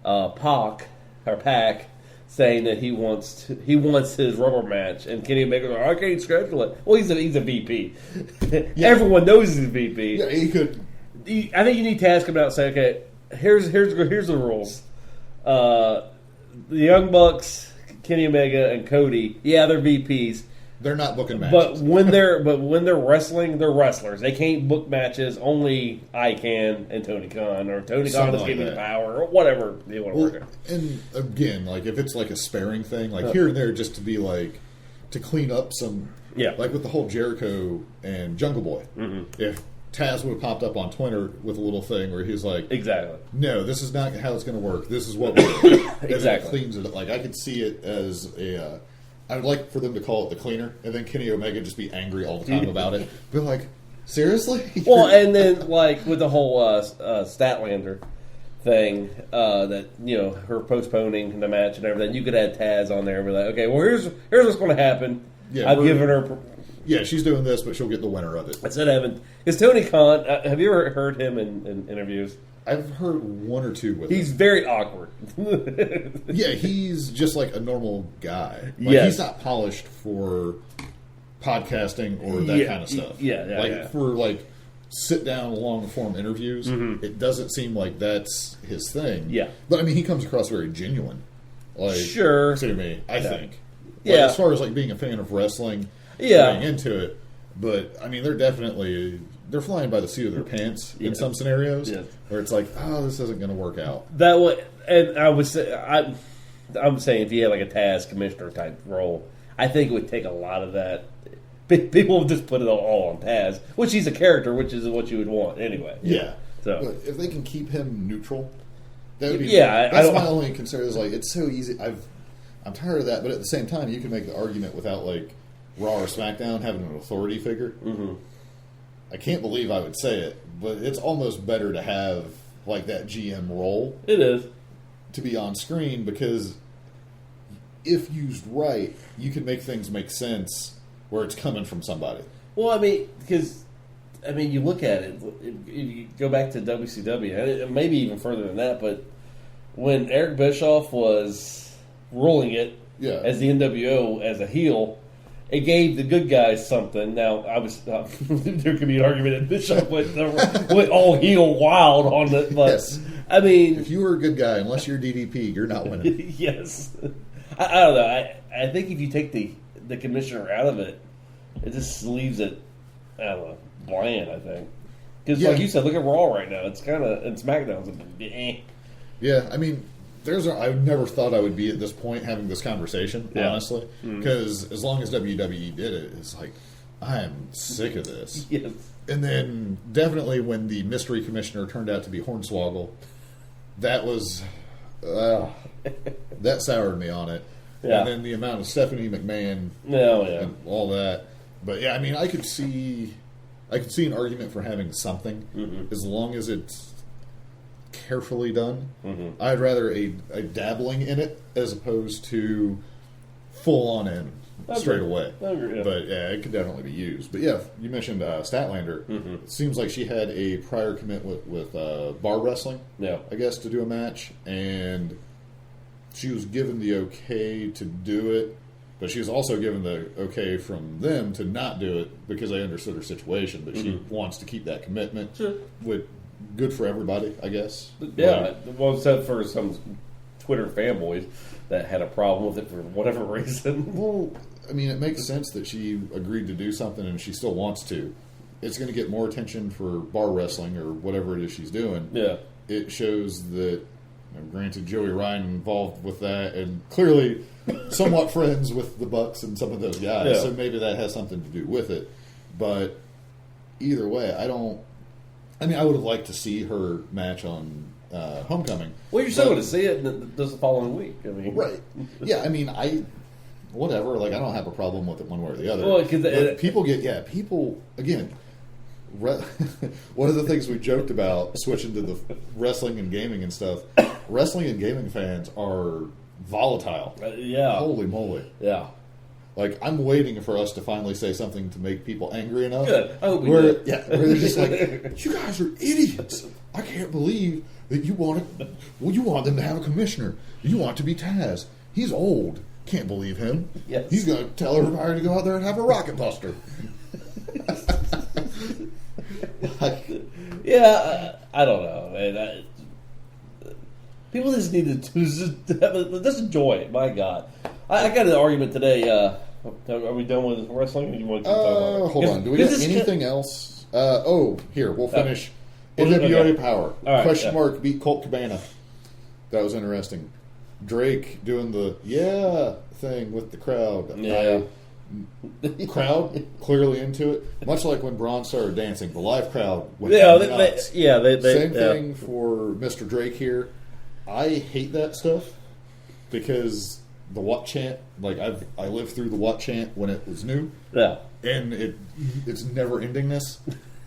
Pac saying that he wants his rubber match, and Kenny Omega's like, I can't schedule it. Well, he's a VP. Everyone knows he's a VP. Yeah, he could. I think you need Taz come out and say, okay, here's the rules. The Young Bucks, Kenny Omega, and Cody, they're VPs. They're not booking matches. But when they're wrestling, they're wrestlers. They can't book matches. Only I can and Tony Khan, or Tony Khan is giving the power, or whatever they want to work on. And again, like if it's like a sparing thing, like here and there, just to be like to clean up some, like with the whole Jericho and Jungle Boy. Mm-hmm. If Taz would have popped up on Twitter with a little thing where he's like, exactly, no, this is not how it's going to work. This is what we're doing. Exactly. Cleans it. Like I could see it as a. I would like for them to call it the cleaner, and then Kenny Omega just be angry all the time about it. Be like, seriously? Well, and then like with the whole Statlander thing, that her postponing the match and everything, you could add Taz on there and be like, okay, well here's what's going to happen. Yeah, I've given her. Yeah, she's doing this, but she'll get the winner of it. Instead of having, is Tony Khan? Have you ever heard him in interviews? I've heard one or two with him. He's very awkward. Yeah, he's just like a normal guy. Like, he's not polished for podcasting or that kind of stuff. For like sit down long form interviews, it doesn't seem like that's his thing. Yeah, but I mean, he comes across very genuine. Like, sure, to me, I think. Like, as far as like being a fan of wrestling, getting into it. But I mean, they're definitely they're flying by the seat of their pants in some scenarios, where it's like, oh, this isn't going to work out. That way, and I would say, I'm saying if you had like a Taz commissioner type role, I think it would take a lot of that. People would just put it all on Taz, which he's a character, which is what you would want anyway. Yeah. So but if they can keep him neutral, that would be. Yeah, that's my only concern. Is like it's so easy. I'm tired of that, but at the same time, you can make the argument without like Raw or SmackDown having an authority figure. Mm-hmm. I can't believe I would say it, but it's almost better to have like that GM role. It is to be on screen because if used right, you can make things make sense where it's coming from somebody. Well, I mean, because you look at it. You go back to WCW, and maybe even further than that. But when Eric Bischoff was ruling it as the NWO as a heel, it gave the good guys something. Now, there could be an argument that Bischoff went all heel wild on it, but yes. I mean, if you were a good guy, unless you're DDP, you're not winning. Yes, I don't know. I think if you take the commissioner out of it, it just leaves it, I don't know, bland. I think because like you said, look at Raw right now. It's kind of and SmackDown's Yeah, I mean. I never thought I would be at this point having this conversation, honestly. Because as long as WWE did it, it's like, I am sick of this. Yes. And then definitely when the mystery commissioner turned out to be Hornswoggle, that was... that soured me on it. Yeah. And then the amount of Stephanie McMahon and all that. But yeah, I mean, I could see an argument for having something as long as it's carefully done. I'd rather a dabbling in it as opposed to full on in straight away. Agree, But yeah, it could definitely be used. But yeah, you mentioned Statlander. It seems like she had a prior commitment with bar wrestling. Yeah, I guess to do a match, and she was given the okay to do it. But she was also given the okay from them to not do it because they understood her situation. But she wants to keep that commitment. Sure. Good for everybody, I guess. Yeah, well, except for some Twitter fanboys that had a problem with it for whatever reason. Well, I mean, it makes sense that she agreed to do something and she still wants to. It's going to get more attention for bar wrestling or whatever it is she's doing. Yeah. It shows that, granted, Joey Ryan involved with that and clearly somewhat friends with the Bucks and some of those guys, so maybe that has something to do with it. But either way, I would have liked to see her match on Homecoming. Well, you're still going to see it this following week. I mean, right? Yeah, I mean, whatever. Like, I don't have a problem with it one way or the other. Well, because people again. One of the things we joked about switching to the wrestling and gaming and stuff. Wrestling and gaming fans are volatile. Holy moly! Yeah. Like, I'm waiting for us to finally say something to make people angry enough. Good. I hope we where do. they're just like, you guys are idiots. I can't believe that you want them to have a commissioner. You want to be Taz. He's old. Can't believe him. Yes. He's going to tell everybody to go out there and have a rocket buster. I don't know, man. People just need to just enjoy it. My God, I got an argument today. Are we done with wrestling? Or you want to keep talking about it? Hold on. Do we have anything else? Here we'll finish. NWA Power. Right, Question mark beat Colt Cabana. That was interesting. Drake doing the thing with the crowd. Yeah. Crowd clearly into it. Much like when Braun started dancing, the live crowd went nuts. Same thing for Mr. Drake here. I hate that stuff because the What chant, like I lived through the What chant when it was new. Yeah. And it's never endingness.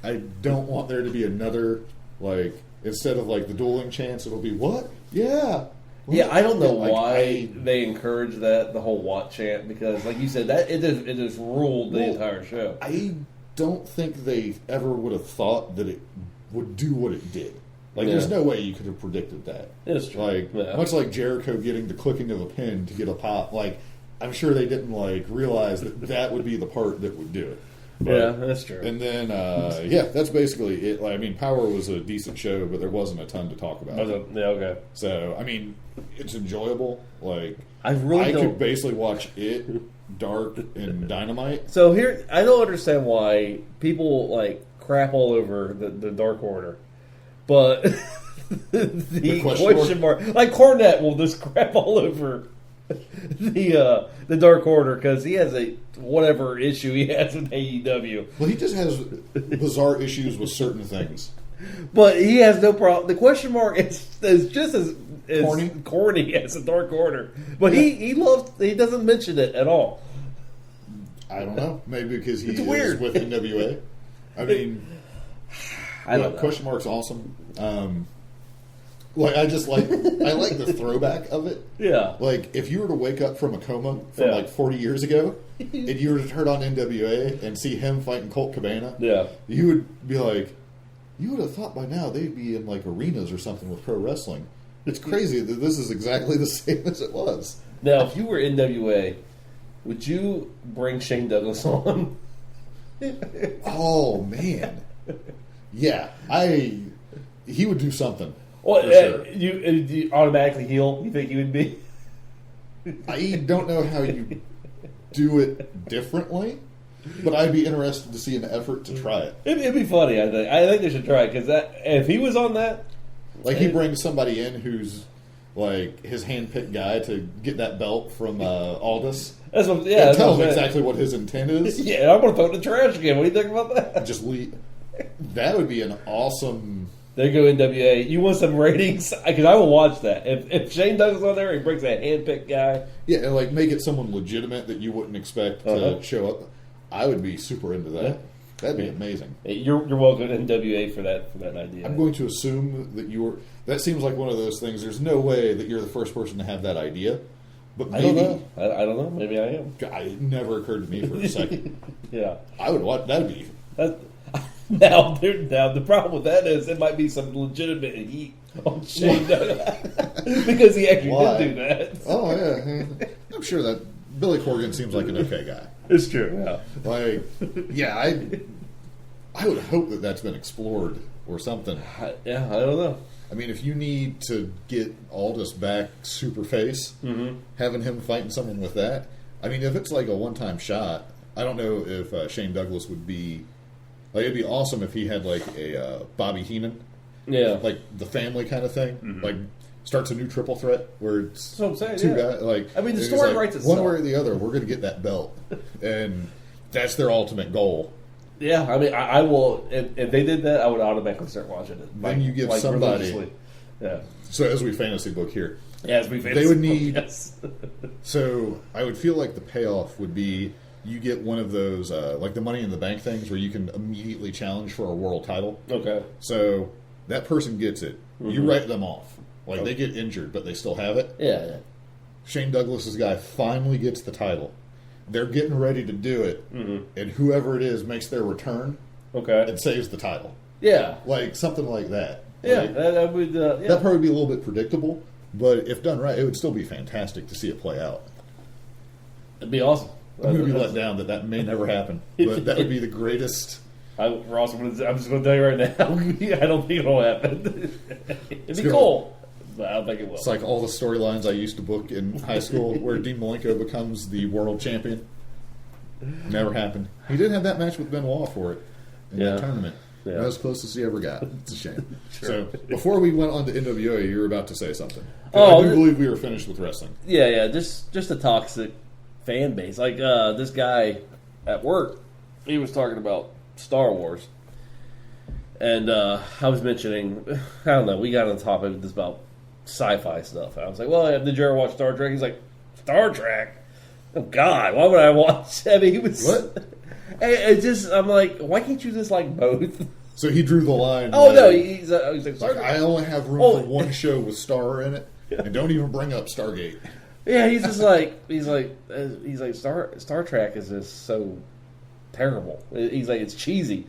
I don't want there to be another, like, instead of like the dueling chants, it'll be what? Yeah. Yeah, I don't know why they encourage that, the whole Watt chant, because, like you said, that it just ruled the entire show. I don't think they ever would have thought that it would do what it did. Like, there's no way you could have predicted that. It's true. Like, much like Jericho getting the clicking of a pin to get a pop, like, I'm sure they didn't, like, realize that would be the part that would do it. But, yeah, that's true. And then, that's basically it. Like, I mean, Power was a decent show, but there wasn't a ton to talk about. Okay. So, I mean, it's enjoyable. Like, I could basically watch it, Dark, and Dynamite. So here, I don't understand why people, like, crap all over the Dark Order, but the question mark, like Cornette will just crap all over the Dark Order because he has a whatever issue he has with AEW. Well, he just has bizarre issues with certain things. But he has no problem. The question mark is just as corny as the Dark Order. But he doesn't mention it at all. I don't know. Maybe because he is weird. with NWA. I mean, I don't know. Question mark's awesome. I like the throwback of it. Yeah. Like, if you were to wake up from a coma from like 40 years ago, and you were to turn on NWA and see him fighting Colt Cabana, you would be like, you would have thought by now they'd be in like arenas or something with pro wrestling. It's crazy that this is exactly the same as it was. Now, if you were NWA, would you bring Shane Douglas on? Oh, man. Yeah. He would do something. Well, sure. you automatically heel? You think he would be? I don't know how you do it differently, but I'd be interested to see an effort to try it. It'd be funny, I think. I think they should try it, because if he was on that... Like, he brings somebody in who's, like, his hand-picked guy to get that belt from Aldis. That's what, and tell him exactly what his intent is. Yeah, I'm going to throw it in the trash again. What do you think about that? Just leave. That would be an awesome... There you go, NWA. You want some ratings? Because I will watch that. If Shane Douglas on there, he brings that hand-picked guy. Yeah, and like make it someone legitimate that you wouldn't expect to show up. I would be super into that. Yeah. That'd be amazing. You're welcome to NWA for that idea. I'm going to assume that that seems like one of those things. There's no way that you're the first person to have that idea. But maybe, I don't know. I don't know. Maybe I am. It never occurred to me for a second. Yeah. I would watch. That'd be... Now, the problem with that is it might be some legitimate heat on Shane Douglas because he actually did do that. Oh, yeah. I'm sure that Billy Corgan seems like an okay guy. It's true. Yeah. Like, yeah, I would hope that that's been explored or something. I don't know. I mean, if you need to get Aldis back super face, having him fighting someone with that, I mean, if it's like a one-time shot, I don't know if Shane Douglas would be... Like, it'd be awesome if he had, like, a Bobby Heenan. Yeah. Like, the family kind of thing. Mm-hmm. Like, starts a new triple threat where it's that's what I'm saying, two guys. Like, I mean, the story writes itself. One way or the other, we're going to get that belt. And that's their ultimate goal. Yeah, I mean, I will... If they did that, I would automatically start watching it. Then you give somebody... Yeah. So, as we fantasy book here... Yeah, as we fantasy they would need... Yes. So, I would feel like the payoff would be... You get one of those, like the Money in the Bank things where you can immediately challenge for a world title. Okay. So that person gets it. Mm-hmm. You write them off. Like, they get injured, but they still have it. Yeah. Shane Douglas's guy finally gets the title. They're getting ready to do it, and whoever it is makes their return and saves the title. Yeah. Like, something like that. Yeah, like, that would... That'd probably be a little bit predictable, but if done right, it would still be fantastic to see it play out. It'd be awesome. I'm going to be let down that may never happen, but that would be the greatest. Ross, I'm just going to tell you right now, I don't think it'll happen. It'd be cool, but I don't think it will. It's like all the storylines I used to book in high school where Dean Malenko becomes the world champion. Never happened. He did have that match with Benoit for it in that tournament. Yeah. That was the closest he ever got. It's a shame. Sure. So, before we went on to NWA, you were about to say something. I do believe we were finished with wrestling. Yeah, just a toxic fan base. Like this guy at work, he was talking about Star Wars, and I was mentioning, I don't know, we got on the topic of this about sci-fi stuff. I was like, well, did you ever watch Star Trek? He's like, Star Trek? Oh God, why would I watch? I mean, he was what? It just, I'm like, why can't you just like both? So he drew the line. Oh no, he's like, I only have room for one show with Star in it, and don't even bring up Stargate. Yeah, he's just like Star Trek is just so terrible. He's like, it's cheesy.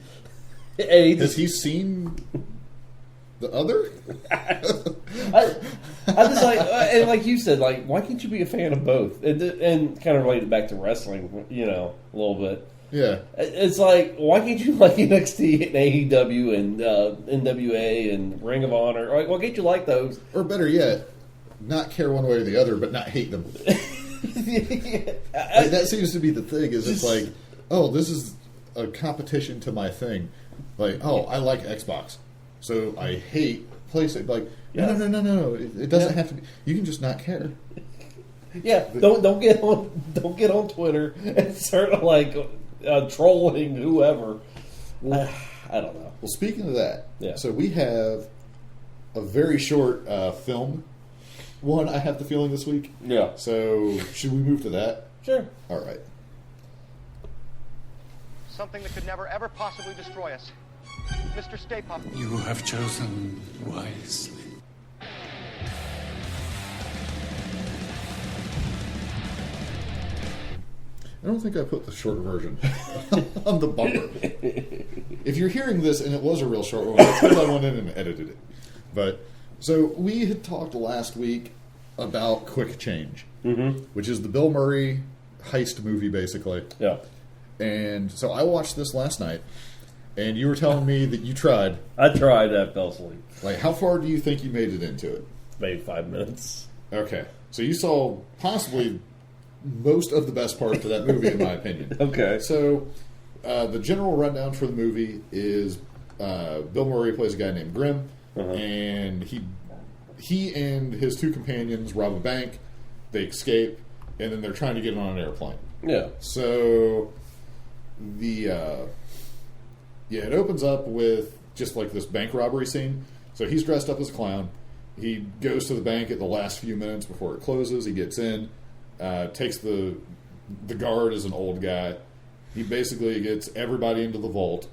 And has he seen the other? I'm just like, and like you said, like, why can't you be a fan of both? And kind of related back to wrestling, you know, a little bit. Yeah, it's like, why can't you like NXT and AEW and NWA and Ring of Honor? Like, why can't you like those? Or better yet, not care one way or the other, but not hate them. That seems to be the thing. Is it's like, oh, this is a competition to my thing. Like, oh, I like Xbox, so I hate PlayStation. Like, no. It doesn't have to be. You can just not care. Yeah, don't get on Twitter and start like trolling whoever. I don't know. Well, speaking of that, yeah. So we have a very short film one. I have the feeling this week. Yeah. So should we move to that? Sure. All right. Something that could never ever possibly destroy us, Mr. Stay Puft. You have chosen wisely. I don't think I put the short version on the bumper. If you're hearing this and it was a real short one, that's because I went in and edited it. But so we had talked last week about Quick Change, which is the Bill Murray heist movie, basically. Yeah. And so I watched this last night, and you were telling me that you tried. I tried. I fell asleep. Like, how far do you think you made it into it? Maybe 5 minutes. Okay. So you saw possibly most of the best parts of that movie, in my opinion. Okay. So the general rundown for the movie is Bill Murray plays a guy named Grimm, and he and his two companions rob a bank. They escape, and then they're trying to get on an airplane. Yeah. So it opens up with just like this bank robbery scene. So he's dressed up as a clown. He goes to the bank at the last few minutes before it closes. He gets in, takes the guard as an old guy. He basically gets everybody into the vault.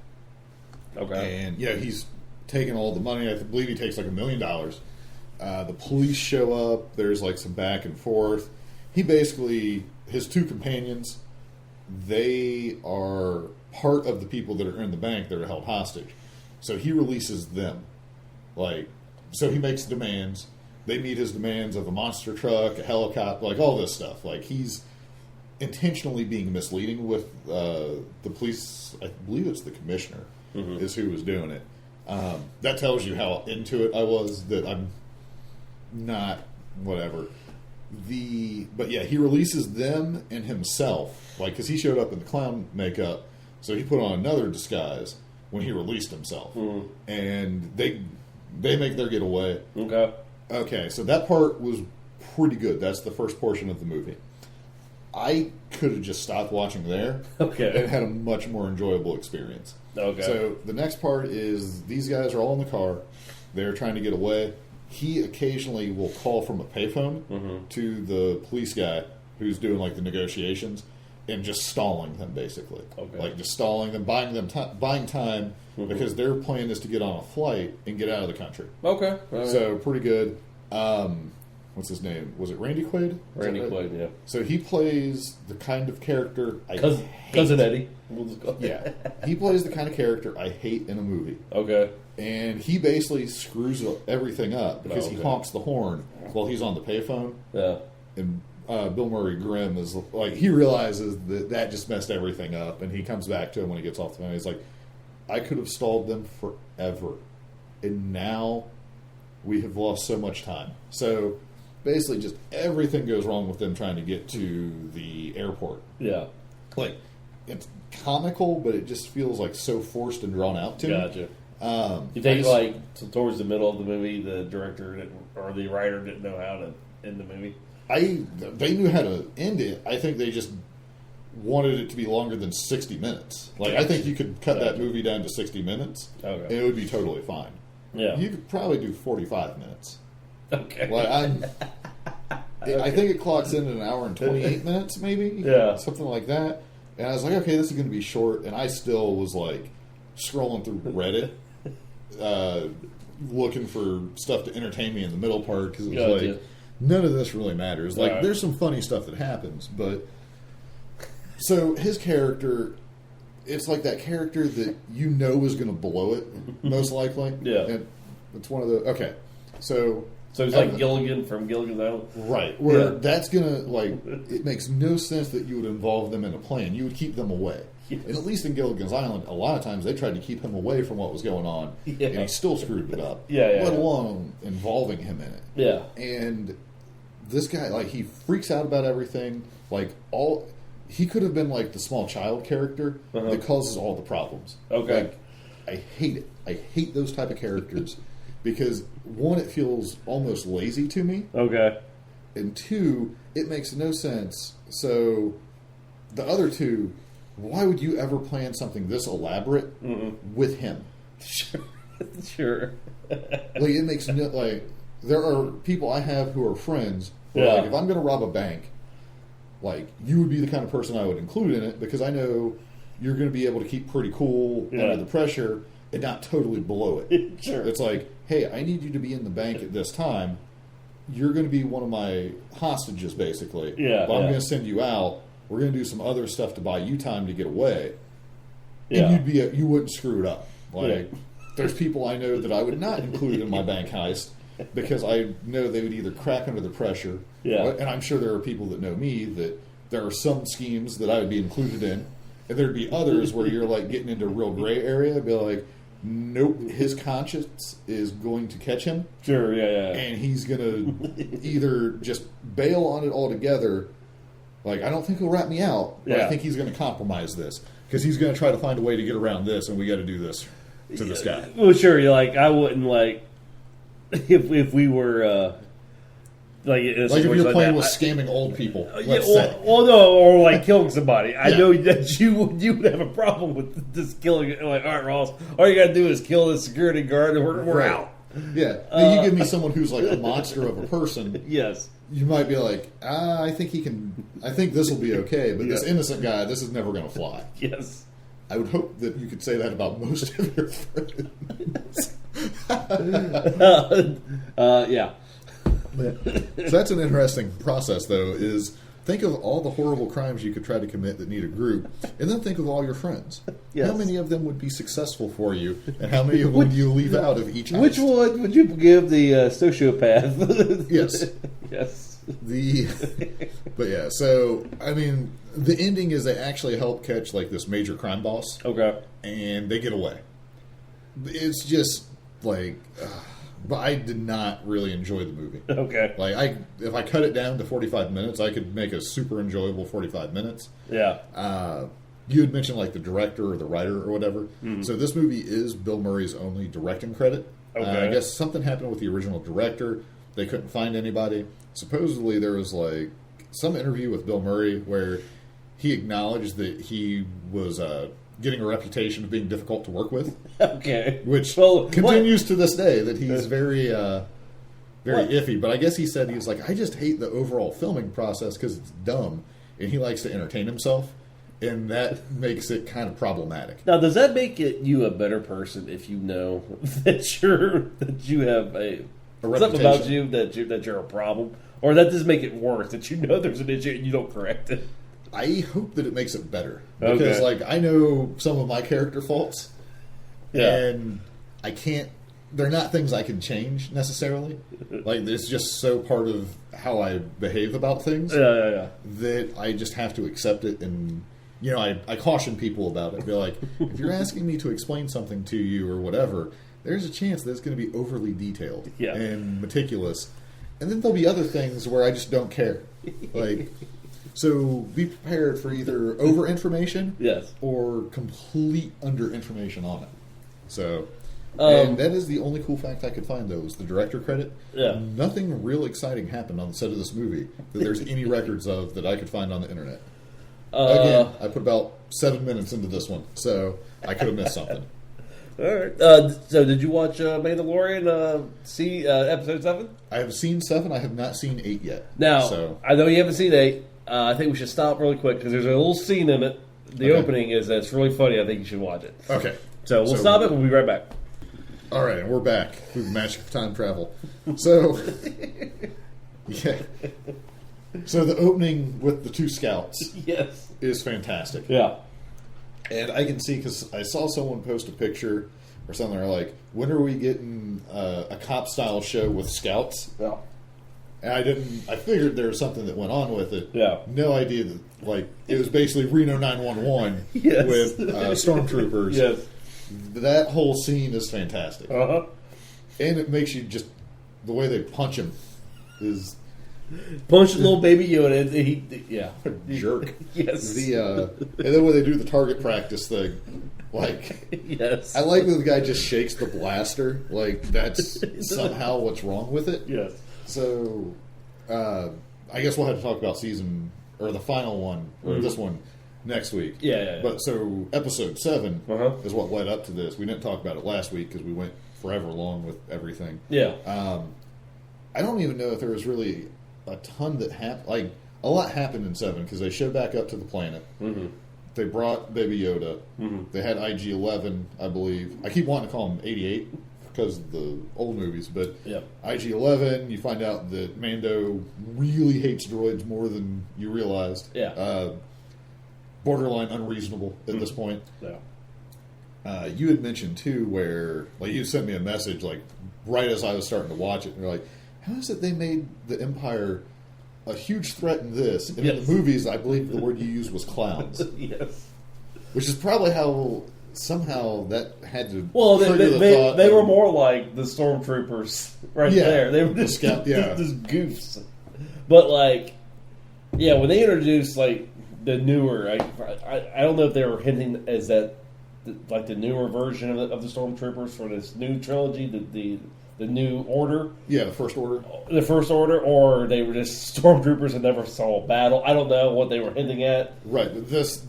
Okay. And he's taking all the money. I believe he takes like $1 million. The police show up. There's like some back and forth. He basically, his two companions, they are part of the people that are in the bank that are held hostage. So he releases them. So he makes demands. They meet his demands of a monster truck, a helicopter, like all this stuff. Like, he's intentionally being misleading with the police. I believe it's the commissioner is who was doing it. That tells you how into it I was, that I'm not whatever. But he releases them and himself, because he showed up in the clown makeup, so he put on another disguise when he released himself, and they make their getaway. Okay, so that part was pretty good. That's the first portion of the movie. I could have just stopped watching there, and had a much more enjoyable experience. So the next part is these guys are all in the car. They're trying to get away. He occasionally will call from a payphone to the police guy who's doing the negotiations and just stalling them, basically. Just stalling them, buying time because their plan is to get on a flight and get out of the country. Okay. Right. So pretty good. What's his name? Was it Randy Quaid? Randy Quaid, yeah. So he plays the kind of character I hate. Cousin Eddie. Yeah. He plays the kind of character I hate in a movie. Okay. And he basically screws everything up because he honks the horn while he's on the payphone. Yeah. And Bill Murray Grimm is he realizes that just messed everything up, and he comes back to him when he gets off the phone. He's like, I could have stalled them forever, and now we have lost so much time. So basically just everything goes wrong with them trying to get to the airport. Yeah. It's comical, but it just feels so forced and drawn out to me. Gotcha. You think towards the middle of the movie, the director or the writer didn't know how to end the movie? They knew how to end it. I think they just wanted it to be longer than 60 minutes. I think you could cut that movie down to 60 minutes, and it would be totally fine. Yeah. You could probably do 45 minutes. Okay. I think it clocks in at an hour and 28 minutes, maybe. Yeah. Something like that. And I was like, okay, this is going to be short. And I still was scrolling through Reddit, looking for stuff to entertain me in the middle part, because it was none of this really matters. There's some funny stuff that happens, but so his character, it's that character that is going to blow it, most likely. Yeah. And it's one of the, okay. So it's like Gilligan from Gilligan's Island? Right. Where that's going to, it makes no sense that you would involve them in a plan. You would keep them away. Yes. And at least in Gilligan's Island, a lot of times they tried to keep him away from what was going on, and he still screwed it up. Let alone involving him in it. Yeah. And this guy, he freaks out about everything. He could have been the small child character that causes all the problems. Okay. hate it. I hate those type of characters because, one, it feels almost lazy to me. Okay. And two, it makes no sense. So, the other two, why would you ever plan something this elaborate with him? Sure. Like, it makes no, like, there are people I have who are friends who are like, if I'm going to rob a bank, like, you would be the kind of person I would include in it because I know you're going to be able to keep pretty cool under the pressure and not totally blow it. Sure. It's like, hey, I need you to be in the bank at this time. You're going to be one of my hostages, basically. Yeah. But I'm going to send you out. We're going to do some other stuff to buy you time to get away. Yeah. And you wouldn't screw it up. Like, there's people I know that I would not include in my bank heist because I know they would either crack under the pressure. Yeah. And I'm sure there are people that know me that there are some schemes that I would be included in. And there'd be others where you're like getting into a real gray area. I'd be like, nope, his conscience is going to catch him. Sure, yeah. And he's going to either just bail on it altogether. Like, I don't think he'll rat me out, but I think he's going to compromise this. Because he's going to try to find a way to get around this, and we got to do this to this guy. Well, sure, you're like, I wouldn't, like, if we were, like if you're playing with scamming old people, let's say. Or like killing somebody. I know that you would have a problem with just killing it. Like, all right, Ross, all you got to do is kill the security guard, and we're out. Yeah. Now, you give me someone who's like a monster of a person. Yes. You might be like, I think this will be okay, but this innocent guy, this is never going to fly. Yes. I would hope that you could say that about most of your friends. Yeah. So that's an interesting process, though, is think of all the horrible crimes you could try to commit that need a group, and then think of all your friends. Yes. How many of them would be successful for you, and how many of them would you leave out of each heist? Which one would you give the sociopath? Yes. Yes. But yeah, so, I mean, the ending is they actually help catch, like, this major crime boss. Okay. And they get away. It's just, like... but I did not really enjoy the movie. Okay. Like, if I cut it down to 45 minutes, I could make a super enjoyable 45 minutes. Yeah. You had mentioned, like, the director or the writer or whatever. Mm-hmm. So this movie is Bill Murray's only directing credit. Okay. I guess something happened with the original director. They couldn't find anybody. Supposedly there was, like, some interview with Bill Murray where he acknowledged that he was getting a reputation of being difficult to work with. Okay. Which continues to this day, that he's very iffy. But I guess he said, he was like, I just hate the overall filming process because it's dumb. And he likes to entertain himself. And that makes it kind of problematic. Now, does that make you a better person if you know that you have a something about you that you're a problem? Or that does make it worse, that you know there's an issue and you don't correct it? I hope that it makes it better. Because, like, I know some of my character faults. Yeah. And I can't... They're not things I can change, necessarily. Like, it's just so part of how I behave about things. Yeah. That I just have to accept it. And, you know, I caution people about it. Be like, if you're asking me to explain something to you or whatever, there's a chance that it's going to be overly detailed and meticulous. And then there'll be other things where I just don't care. Like... So be prepared for either over-information or complete under-information on it. So, and that is the only cool fact I could find, though, is the director credit. Yeah. Nothing real exciting happened on the set of this movie that there's any records of that I could find on the internet. Again, I put about 7 minutes into this one, so I could have missed something. All right. So did you watch Mandalorian, episode 7? I have seen 7. I have not seen 8 yet. Now, I know you haven't seen 8. I think we should stop really quick because there's a little scene in it. The opening it's really funny. I think you should watch it. Okay. So we'll stop it. We'll be right back. All right, and we're back through the magic of time travel. So, yeah. So the opening with the 2 scouts is fantastic. Yeah. And I can see, because I saw someone post a picture or something, they're like, when are we getting a cop-style show with scouts? Yeah. And I figured there was something that went on with it. Yeah. No idea that, like, it was basically Reno 911 with stormtroopers. Yes. That whole scene is fantastic. Uh-huh. And it makes you just, the way they punch him is, Punched a little baby Yoda. Jerk. Yes. And then when they do the target practice thing, like, yes. I like that the guy just shakes the blaster. Like, that's somehow what's wrong with it. Yes. So, I guess we'll have to talk about the final one, or this one, next week. Yeah. But so, episode 7 is what led up to this. We didn't talk about it last week because we went forever long with everything. Yeah. I don't even know if there was really a ton that happened. Like, a lot happened in 7 because they showed back up to the planet. Mm-hmm. They brought Baby Yoda. Mm-hmm. They had IG-11, I believe. I keep wanting to call him 88 because of the old movies, but IG-11, you find out that Mando really hates droids more than you realized. Yeah. Borderline unreasonable at this point. Yeah. You had mentioned, too, where, like, you sent me a message, like, right as I was starting to watch it, and you're like, how is it they made the Empire a huge threat in this? And in the movies, I believe the word you used was clowns. Yes. Which is probably how somehow that had to. Well, they were more like the stormtroopers there. They were just goofs. But like, when they introduced like the newer, I don't know if they were hinting as that like the newer version of the stormtroopers for this new trilogy, the new order. Yeah, the First Order. The First Order, or they were just stormtroopers and never saw a battle. I don't know what they were hinting at. Right, but this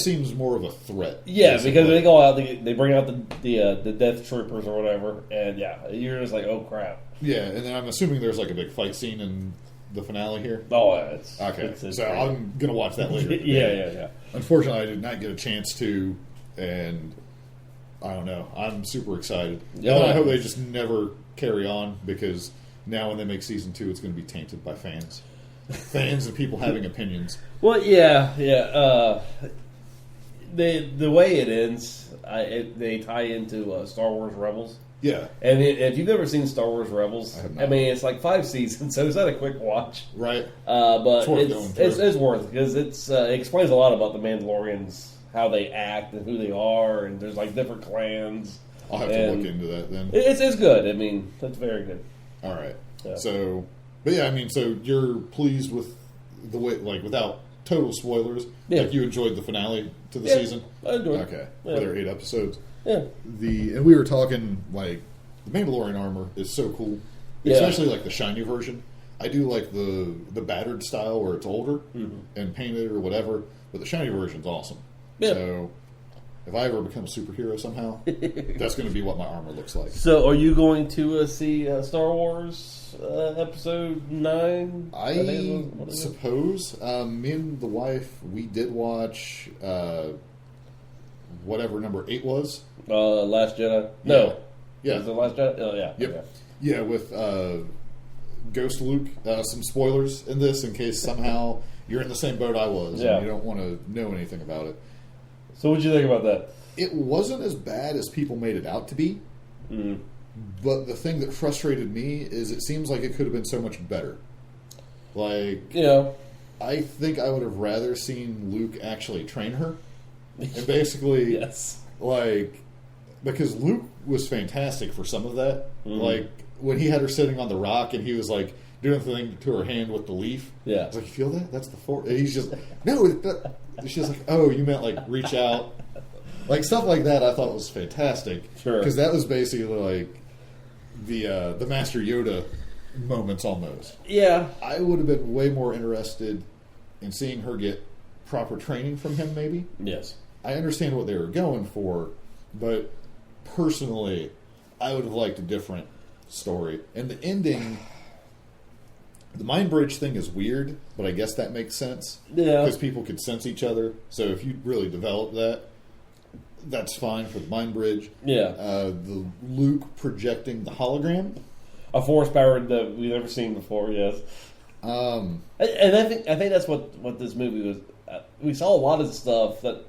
seems more of a threat. Yeah, basically. Because they go out, they bring out the Death Troopers or whatever, and you're just like, oh crap. Yeah, and then I'm assuming there's like a big fight scene in the finale here. Oh, it's okay. It's so great. I'm gonna watch that later. Yeah. Unfortunately, I did not get a chance to, and I don't know. I'm super excited. Yeah. And I hope they just never carry on, because now when they make season 2, it's going to be tainted by fans and people having opinions. Well, yeah. The way it ends, they tie into Star Wars Rebels. Yeah. And if you've ever seen Star Wars Rebels, I mean, it's like 5 seasons, so it's not a quick watch. Right. But it's worth it, because it explains a lot about the Mandalorians, how they act and who they are, and there's like different clans. I'll have to look into that then. It's good. I mean, that's very good. All right. Yeah. So, but yeah, I mean, so you're pleased with the way, like, without total spoilers, like you enjoyed the finale to the season? I enjoyed it. Okay. Were there 8 episodes? Yeah. And we were talking, like, the Mandalorian armor is so cool, especially like the shiny version. I do like the battered style where it's older and painted or whatever, but the shiny version's awesome. Yeah. So if I ever become a superhero somehow, that's going to be what my armor looks like. So are you going to see Star Wars Episode 9? I suppose. Me and the wife, we did watch whatever number 8 was. Last Jedi? No. Yeah. Was it Last Jedi? Oh, yeah. Yep. Okay. Yeah, with Ghost Luke. Some spoilers in this in case somehow you're in the same boat I was and you don't want to know anything about it. So what did you think about that? It wasn't as bad as people made it out to be. Mm. But the thing that frustrated me is it seems like it could have been so much better. Like, I think I would have rather seen Luke actually train her. And basically, like, because Luke was fantastic for some of that. Mm-hmm. Like, when he had her sitting on the rock and he was, like, doing the thing to her hand with the leaf. Yeah. I was like, you feel that? That's the Force. And he's just, no. She's like, oh, you meant, like, reach out. Like, stuff like that I thought was fantastic. Sure. Because that was basically, like, the Master Yoda moments almost. Yeah. I would have been way more interested in seeing her get proper training from him, maybe. Yes. I understand what they were going for, but personally, I would have liked a different story. And the ending, the mind bridge thing is weird, but I guess that makes sense. Yeah. Because people could sense each other. So if you really develop that, that's fine for the mind bridge. Yeah. The Luke projecting the hologram. A force power that we've never seen before, yes. And I think that's what this movie was. We saw a lot of stuff that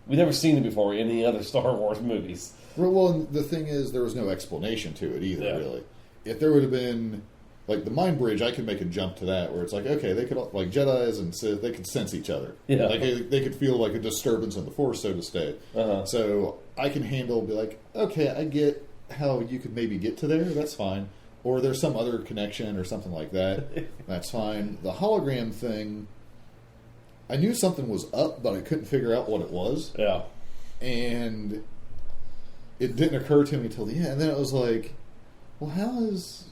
we've never seen before in any other Star Wars movies. Well, and the thing is, there was no explanation to it either, really. If there would have been, like, the mind bridge, I could make a jump to that, where it's like, okay, they could, like, Jedis and Sith, they could sense each other. Yeah. Like, they could feel like a disturbance in the Force, so to say. Uh-huh. So I can be like, okay, I get how you could maybe get to there, that's fine. or there's some other connection or something like that. That's fine. The hologram thing, I knew something was up, but I couldn't figure out what it was. Yeah. And it didn't occur to me until the end. And then it was like, well, how does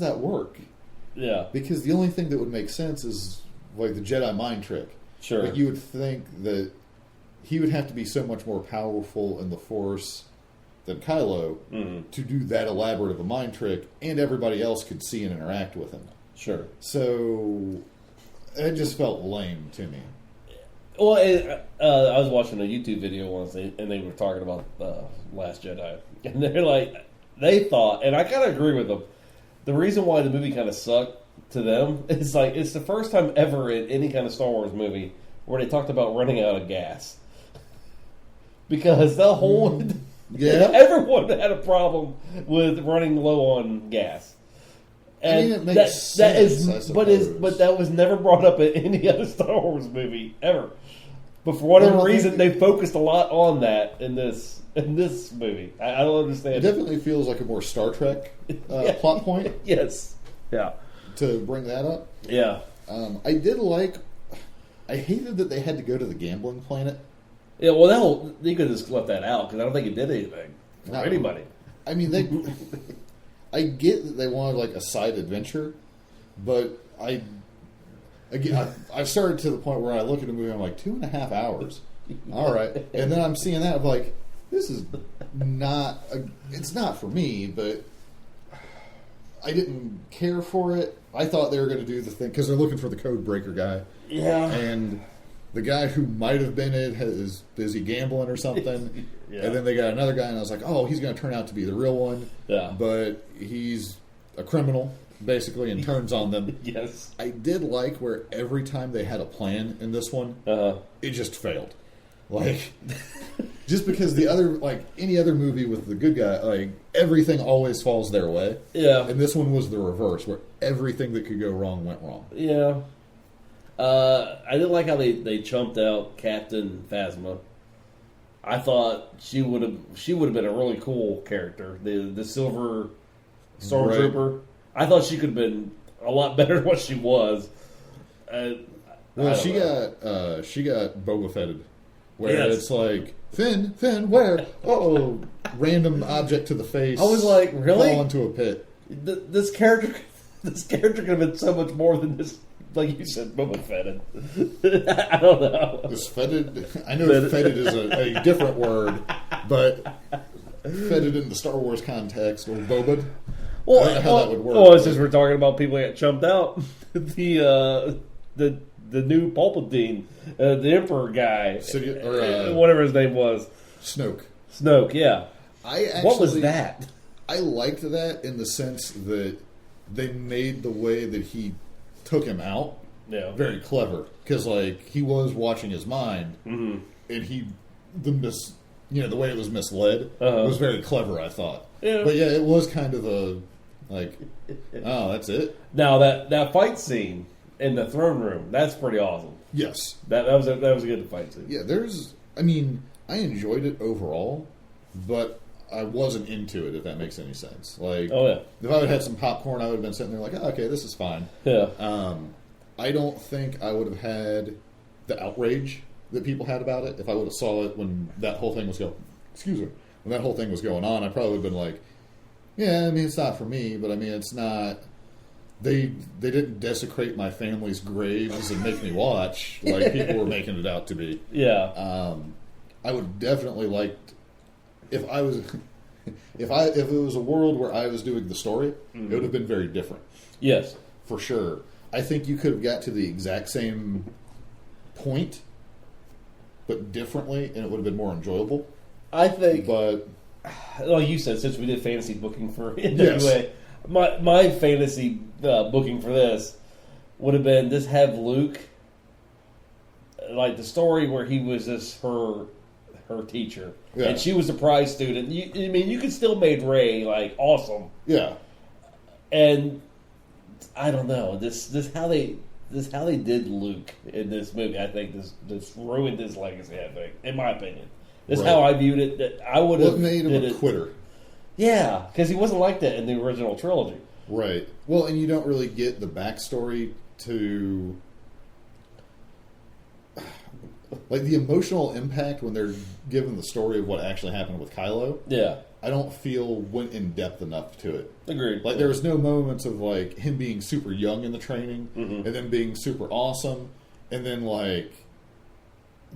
that work? Yeah. Because the only thing that would make sense is like the Jedi mind trick. Sure. But you would think that he would have to be so much more powerful in the Force than Kylo to do that elaborate of a mind trick, and everybody else could see and interact with him. Sure. So it just felt lame to me. Well, I was watching a YouTube video once, and they were talking about Last Jedi, and they're like, they thought, and I kind of agree with them. The reason why the movie kind of sucked to them is like it's the first time ever in any kind of Star Wars movie where they talked about running out of gas, because the whole everyone had a problem with running low on gas. And I mean, it makes sense, but that was never brought up in any other Star Wars movie ever. But for whatever reason, they focused a lot on that in this movie. I don't understand. It definitely feels like a more Star Trek plot point. Yes. Yeah. To bring that up. Yeah. I hated that they had to go to the gambling planet. Yeah. Well, you could have just left that out because I don't think it did anything for anybody. I mean, I get that they wanted like a side adventure, but I started to the point where I look at a movie and I'm like 2.5 hours. All right, and then I'm seeing that I'm like, this is not. It's not for me, but I didn't care for it. I thought they were going to do the thing because they're looking for the code breaker guy. Yeah, and the guy who might have been it is busy gambling or something. Yeah. And then they got another guy, and I was like, oh, he's going to turn out to be the real one. Yeah. But he's a criminal, basically, and turns on them. Yes. I did like where every time they had a plan in this one, it just failed. Like, just because the other, like, any other movie with the good guy, like, everything always falls their way. Yeah. And this one was the reverse, where everything that could go wrong went wrong. Yeah. I didn't like how they chumped out Captain Phasma. I thought she would have been a really cool character. The silver stormtrooper. Right. I thought she could have been a lot better than what she was. Well, she got Boba Fetted, where it's like Finn, where? Oh, random object to the face. I was like, really? Fall into a pit. This character could have been so much more than this. Like you said, Boba Fetted. I don't know. Is fetted? I know fetted is a different word, but fetted in the Star Wars context or boba'd. Well, I don't know how that would work. Well, since we're talking about people that chumped out, the new Palpatine, the Emperor guy, whatever his name was, Snoke. Yeah. What was that? I liked that in the sense that they made the way that he took him out very clever, because like he was watching his mind, and the way it was misled was very clever, I thought. Yeah. But yeah, it was kind of a like, oh, that's it. Now that fight scene in the throne room, that's pretty awesome. Yes, that was a good fight scene. Yeah, I enjoyed it overall, but I wasn't into it, if that makes any sense. Like, if I would have had some popcorn, I would have been sitting there like, oh, okay, this is fine. Yeah. I don't think I would have had the outrage that people had about it if I would have saw it when that whole thing was going. Excuse me. When that whole thing was going on, I probably would have been like, yeah, I mean, it's not for me, but I mean, it's not. They didn't desecrate my family's graves and make me watch like people were making it out to be. Yeah. I would definitely liked. If it was a world where I was doing the story, it would have been very different. Yes, for sure. I think you could have got to the exact same point, but differently, and it would have been more enjoyable. I think. But like you said, since we did fantasy booking for NWA, my fantasy booking for this would have been just have Luke, like the story where he was just her teacher, and she was a prize student. You could still made Rey like awesome, and I don't know this how they did Luke in this movie. I think this ruined his legacy. I think, in my opinion, this is how I viewed it. That I would have made him a quitter. Yeah, because he wasn't like that in the original trilogy. Right. Well, and you don't really get the backstory to... Like, the emotional impact when they're given the story of what actually happened with Kylo. Yeah. I don't feel went in depth enough to it. Agreed. Like, there was no moments of, like, him being super young in the training, and then being super awesome, and then, like,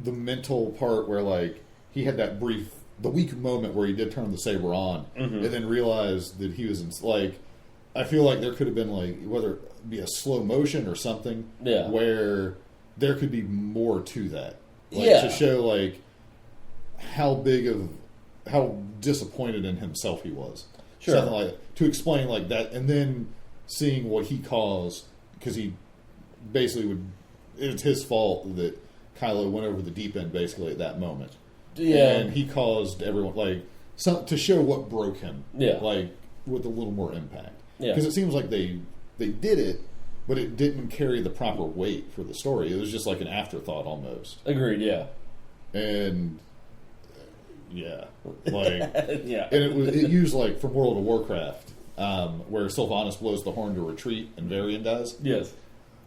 the mental part where, like, he had that the weak moment where he did turn the saber on, and then realized that he was in, like, I feel like there could have been, like, whether it be a slow motion or something, where there could be more to that. Like, to show, like, how disappointed in himself he was. Sure. Something like that. To explain, like, that, and then seeing what he caused, because he basically it's his fault that Kylo went over the deep end, basically, at that moment. Yeah. And he caused everyone, like, to show what broke him. Yeah. Like, with a little more impact. Yeah. Because it seems like they did it, but it didn't carry the proper weight for the story. It was just like an afterthought almost. Agreed, yeah. And yeah, like yeah. And it used, like, from World of Warcraft, where Sylvanas blows the horn to retreat and Varian does. Yes.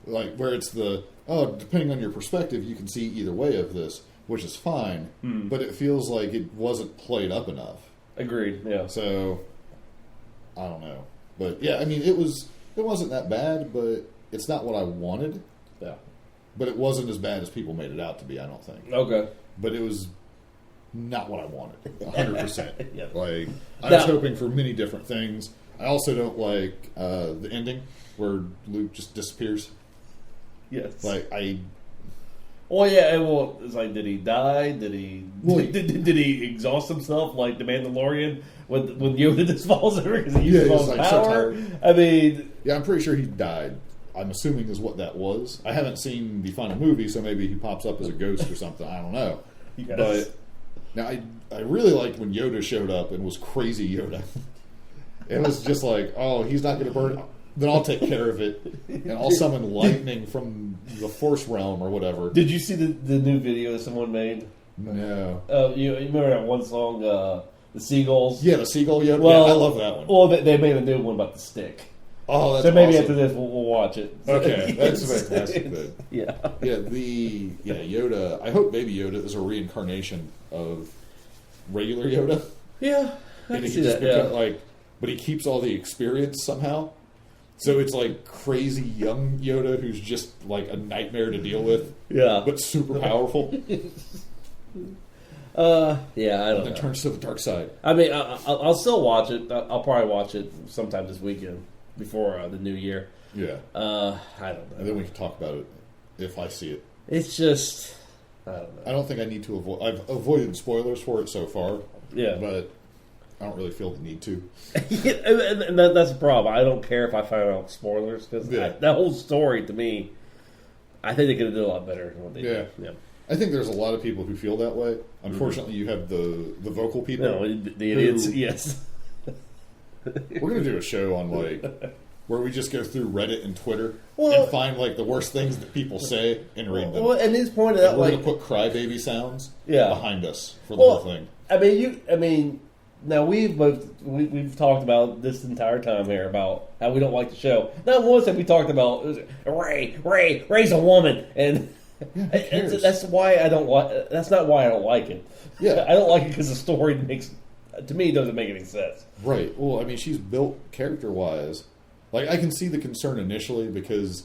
Like, where it's depending on your perspective, you can see either way of this, which is fine, but it feels like it wasn't played up enough. Agreed, yeah. So I don't know. But yeah, I mean, it wasn't that bad, but it's not what I wanted. Yeah. But it wasn't as bad as people made it out to be, I don't think. Okay. But it was not what I wanted, 100%. Yeah. Like, I was hoping for many different things. I also don't like the ending where Luke just disappears. Yes. Like, Well, yeah, it's like, did he die? Did he did he exhaust himself like the Mandalorian when Yoda just falls over because he uses all his like, power? So I mean... Yeah, I'm pretty sure he died. I'm assuming is what that was. I haven't seen the final movie, so maybe he pops up as a ghost or something. I don't know. Yes. But now I really liked when Yoda showed up and was crazy Yoda. It was just like, oh, he's not going to burn... Then I'll take care of it, and I'll summon lightning from the Force realm or whatever. Did you see the new video that someone made? No. You remember that one song, The Seagulls? Yeah, the Seagull Yoda? Well, yeah, I love that one. Well, they made a new one about the stick. Oh, that's so maybe awesome. after this we'll watch it. Okay, that's fantastic. Then. Yeah. Yeah, Yoda. I hope Baby Yoda is a reincarnation of regular Yoda. Yeah, I And can he see just that. like, but he keeps all the experience somehow. So it's like crazy young Yoda who's just like a nightmare to deal with. Yeah, but super powerful. Yeah, I don't know. Then turns to the dark side. I mean, I'll still watch it. I'll probably watch it sometime this weekend before the new year. Yeah. I don't know. And then we can talk about it if I see it. It's just, I don't know. I don't think I need to avoid. I've avoided spoilers for it so far. Yeah. But I don't really feel the need to. and that's the problem. I don't care if I find out spoilers because that whole story to me, I think they could have done a lot better than what they did. Yeah. I think there's a lot of people who feel that way. Unfortunately, you have the vocal people. No, the idiots. Yes. We're going to do a show on like where we just go through Reddit and Twitter and find like the worst things that people say and read them. Well, and he's pointed out we're like going to put crybaby sounds behind us for the whole thing. I mean, now we've talked about this entire time here about how we don't like the show. Not once have we talked about Ray's a woman, and that's why I don't like. That's not why I don't like it. Yeah, I don't like it because the story doesn't make any sense. Right. Well, I mean, she's built character-wise. Like, I can see the concern initially because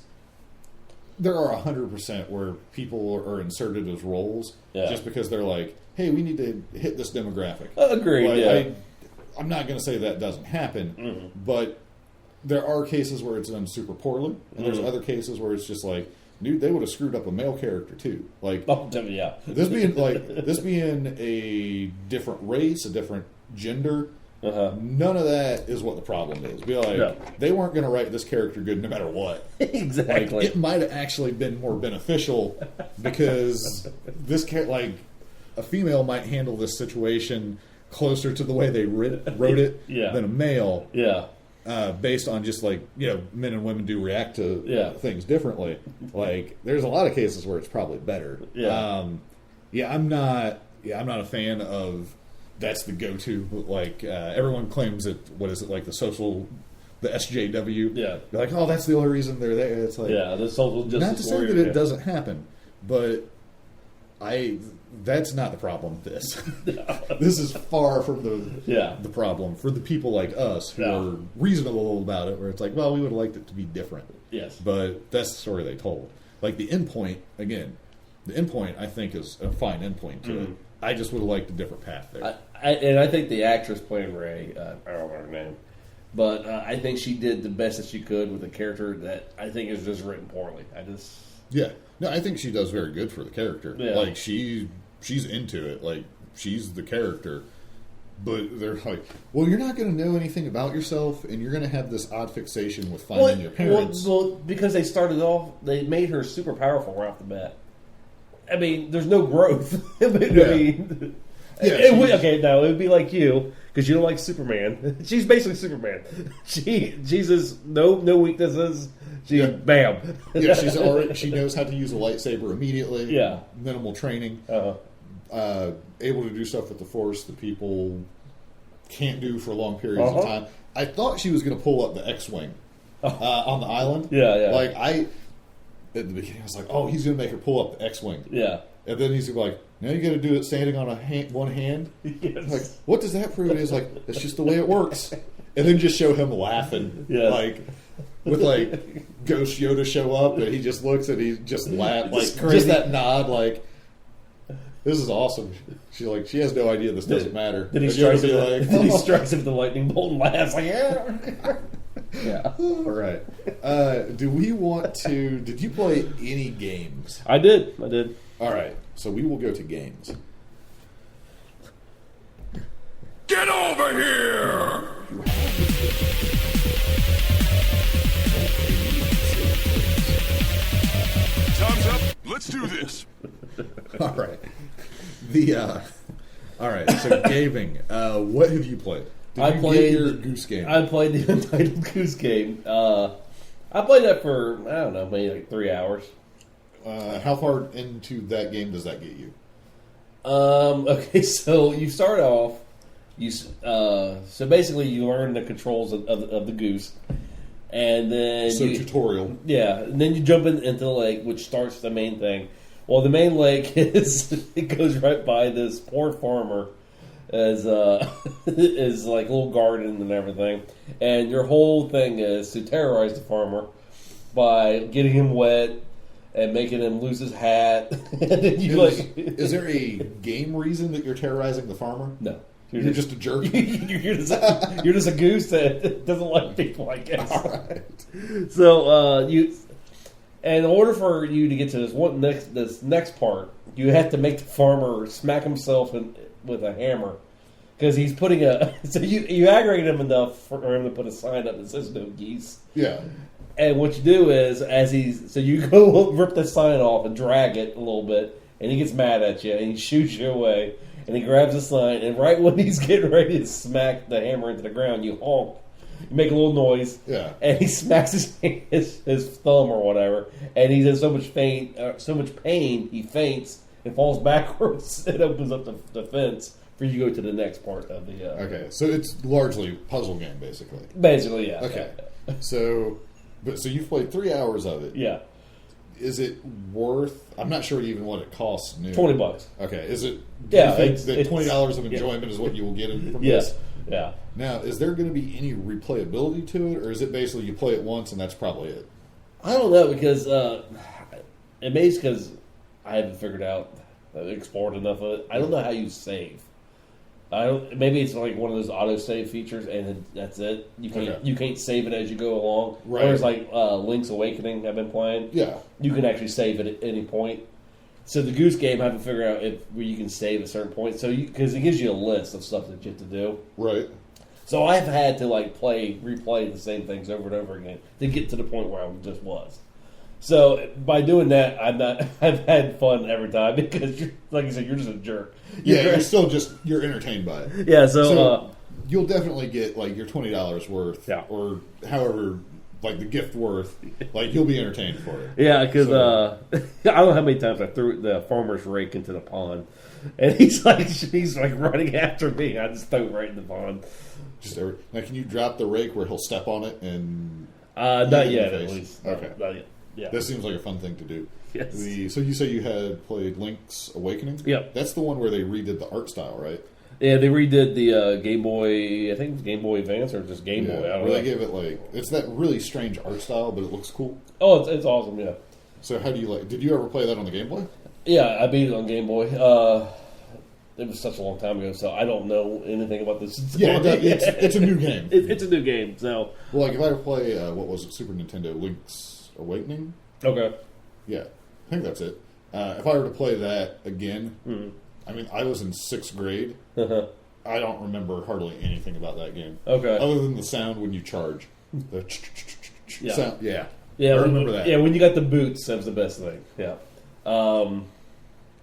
there are 100% where people are inserted as roles just because they're like, hey, we need to hit this demographic. Agreed, like, I'm not going to say that doesn't happen, but there are cases where it's done super poorly, and there's other cases where it's just like, dude, they would have screwed up a male character too. Like, this being a different race, a different gender, none of that is what the problem is. Be like, they weren't going to write this character good no matter what. Exactly. Like, it might have actually been more beneficial because this a female might handle this situation closer to the way they wrote it than a male. Yeah. Based on just like, men and women do react to things differently. Like, there's a lot of cases where it's probably better. I'm not a fan of that's the go-to. Like, everyone claims it. What is it, like the the SJW. Yeah. You're like, oh, that's the only reason they're there. It's like, the social justice not to say that it doesn't happen, but that's not the problem with this. This is far from the problem for the people like us who are reasonable about it, where it's like, well, we would have liked it to be different. Yes. But that's the story they told. Like the endpoint, again, I think is a fine endpoint to it. I just would have liked a different path there. I think the actress playing Ray, I don't know her name, but I think she did the best that she could with a character that I think is just written poorly. No, I think she does very good for the character. Yeah. Like she's into it. Like she's the character. But they're like, well, you're not going to know anything about yourself, and you're going to have this odd fixation with finding your parents. Well, because they started off, they made her super powerful right off the bat. I mean, there's no growth. It would be like you, because you don't like Superman. She's basically Superman. She's just no weaknesses. Bam. Yeah, she knows how to use a lightsaber immediately. Yeah. Minimal training. Able to do stuff with the Force that people can't do for long periods of time. I thought she was going to pull up the X-Wing on the island. Yeah. Like, at the beginning, I was like, oh, he's going to make her pull up the X-Wing. Yeah. And then he's like, now you got to do it standing on one hand. Yes. Like, what does that prove? He's like, it's just the way it works. And then just show him laughing. Yeah. Like, with like Ghost Yoda show up, and he just looks and he just laughs. Like, crazy. Just that nod, like, this is awesome. She has no idea this doesn't matter. Then he strikes him with the lightning bolt and laughs like, yeah. Yeah. All right. Do we want to? Did you play any games? I did. All right. So we will go to games. Get over here! Time's up. Let's do this. All right. All right. So gaming. What have you played? I played your Goose Game. I played the Untitled Goose Game. I played that for I don't know, maybe like 3 hours. How far into that game does that get you? Okay, so you start off. So basically you learn the controls of the goose, and then tutorial. Yeah, and then you jump into the lake, which starts the main thing. Well, the main lake it goes right by this poor farmer, is like a little garden and everything, and your whole thing is to terrorize the farmer by getting him wet and making him lose his hat. And then is there a game reason that you're terrorizing the farmer? No. You're just a jerk. You're just a goose that doesn't like people, I guess. All right. So in order for you to get to this next part, you have to make the farmer smack himself with a hammer, because he's putting so you aggravate him enough for him to put a sign up that says "No geese." Yeah. And what you do is you go rip the sign off and drag it a little bit, and he gets mad at you and he shoots you away. And he grabs the sign, and right when he's getting ready to smack the hammer into the ground, you honk. You make a little noise, and he smacks his thumb or whatever, and he's in so much pain, he faints and falls backwards. It opens up the fence for you to go to the next part of the... Okay, so it's largely puzzle game, basically. Basically, yeah. Okay, so you've played 3 hours of it. Yeah. Is it worth? I'm not sure even what it costs new. $20. Okay, is it? Yeah, you think that $20 of enjoyment is what you will get from this? Yeah. Now, is there going to be any replayability to it, or is it basically you play it once and that's probably it? I don't know, because because I haven't figured out, explored enough of it. I don't know how you save. Maybe it's like one of those auto save features, and that's it. You can't save it as you go along. Right. Whereas like Link's Awakening, I've been playing. Yeah. You can actually save it at any point. So the Goose Game, I haven't figured out where you can save at certain points. So because it gives you a list of stuff that you have to do. Right. So I've had to replay the same things over and over again to get to the point where I just was. So by doing that, I've had fun every time, because like you said, you're just a jerk. You're entertained by it. Yeah, so you'll definitely get like your $20 worth, or however, like the gift worth. Like you'll be entertained for it. Yeah, because I don't know how many times I threw the farmer's rake into the pond, and he's like running after me. I just threw it right in the pond. Now, can you drop the rake where he'll step on it and... not yet, at least. Okay. Not yet. Yeah. That seems like a fun thing to do. Yes. So you say you had played Link's Awakening? Yep. That's the one where they redid the art style, right? Yeah, they redid the Game Boy, I think it was Game Boy Advance or just Game Boy. I don't know. They gave it it's that really strange art style, but it looks cool. Oh, it's awesome, yeah. So how do you did you ever play that on the Game Boy? Yeah, I beat it on Game Boy. It was such a long time ago, so I don't know anything about this. Yeah, it's a new game. It's a new game, so... Well, if I were to play, what was it, Super Nintendo, Link's Awakening? Okay. Yeah, I think that's it. If I were to play that again, I mean, I was in 6th grade. Uh-huh. I don't remember hardly anything about that game. Okay. Other than the sound when you charge. The sound, yeah. Yeah, I remember that. Yeah, when you got the boots, that was the best thing. Yeah.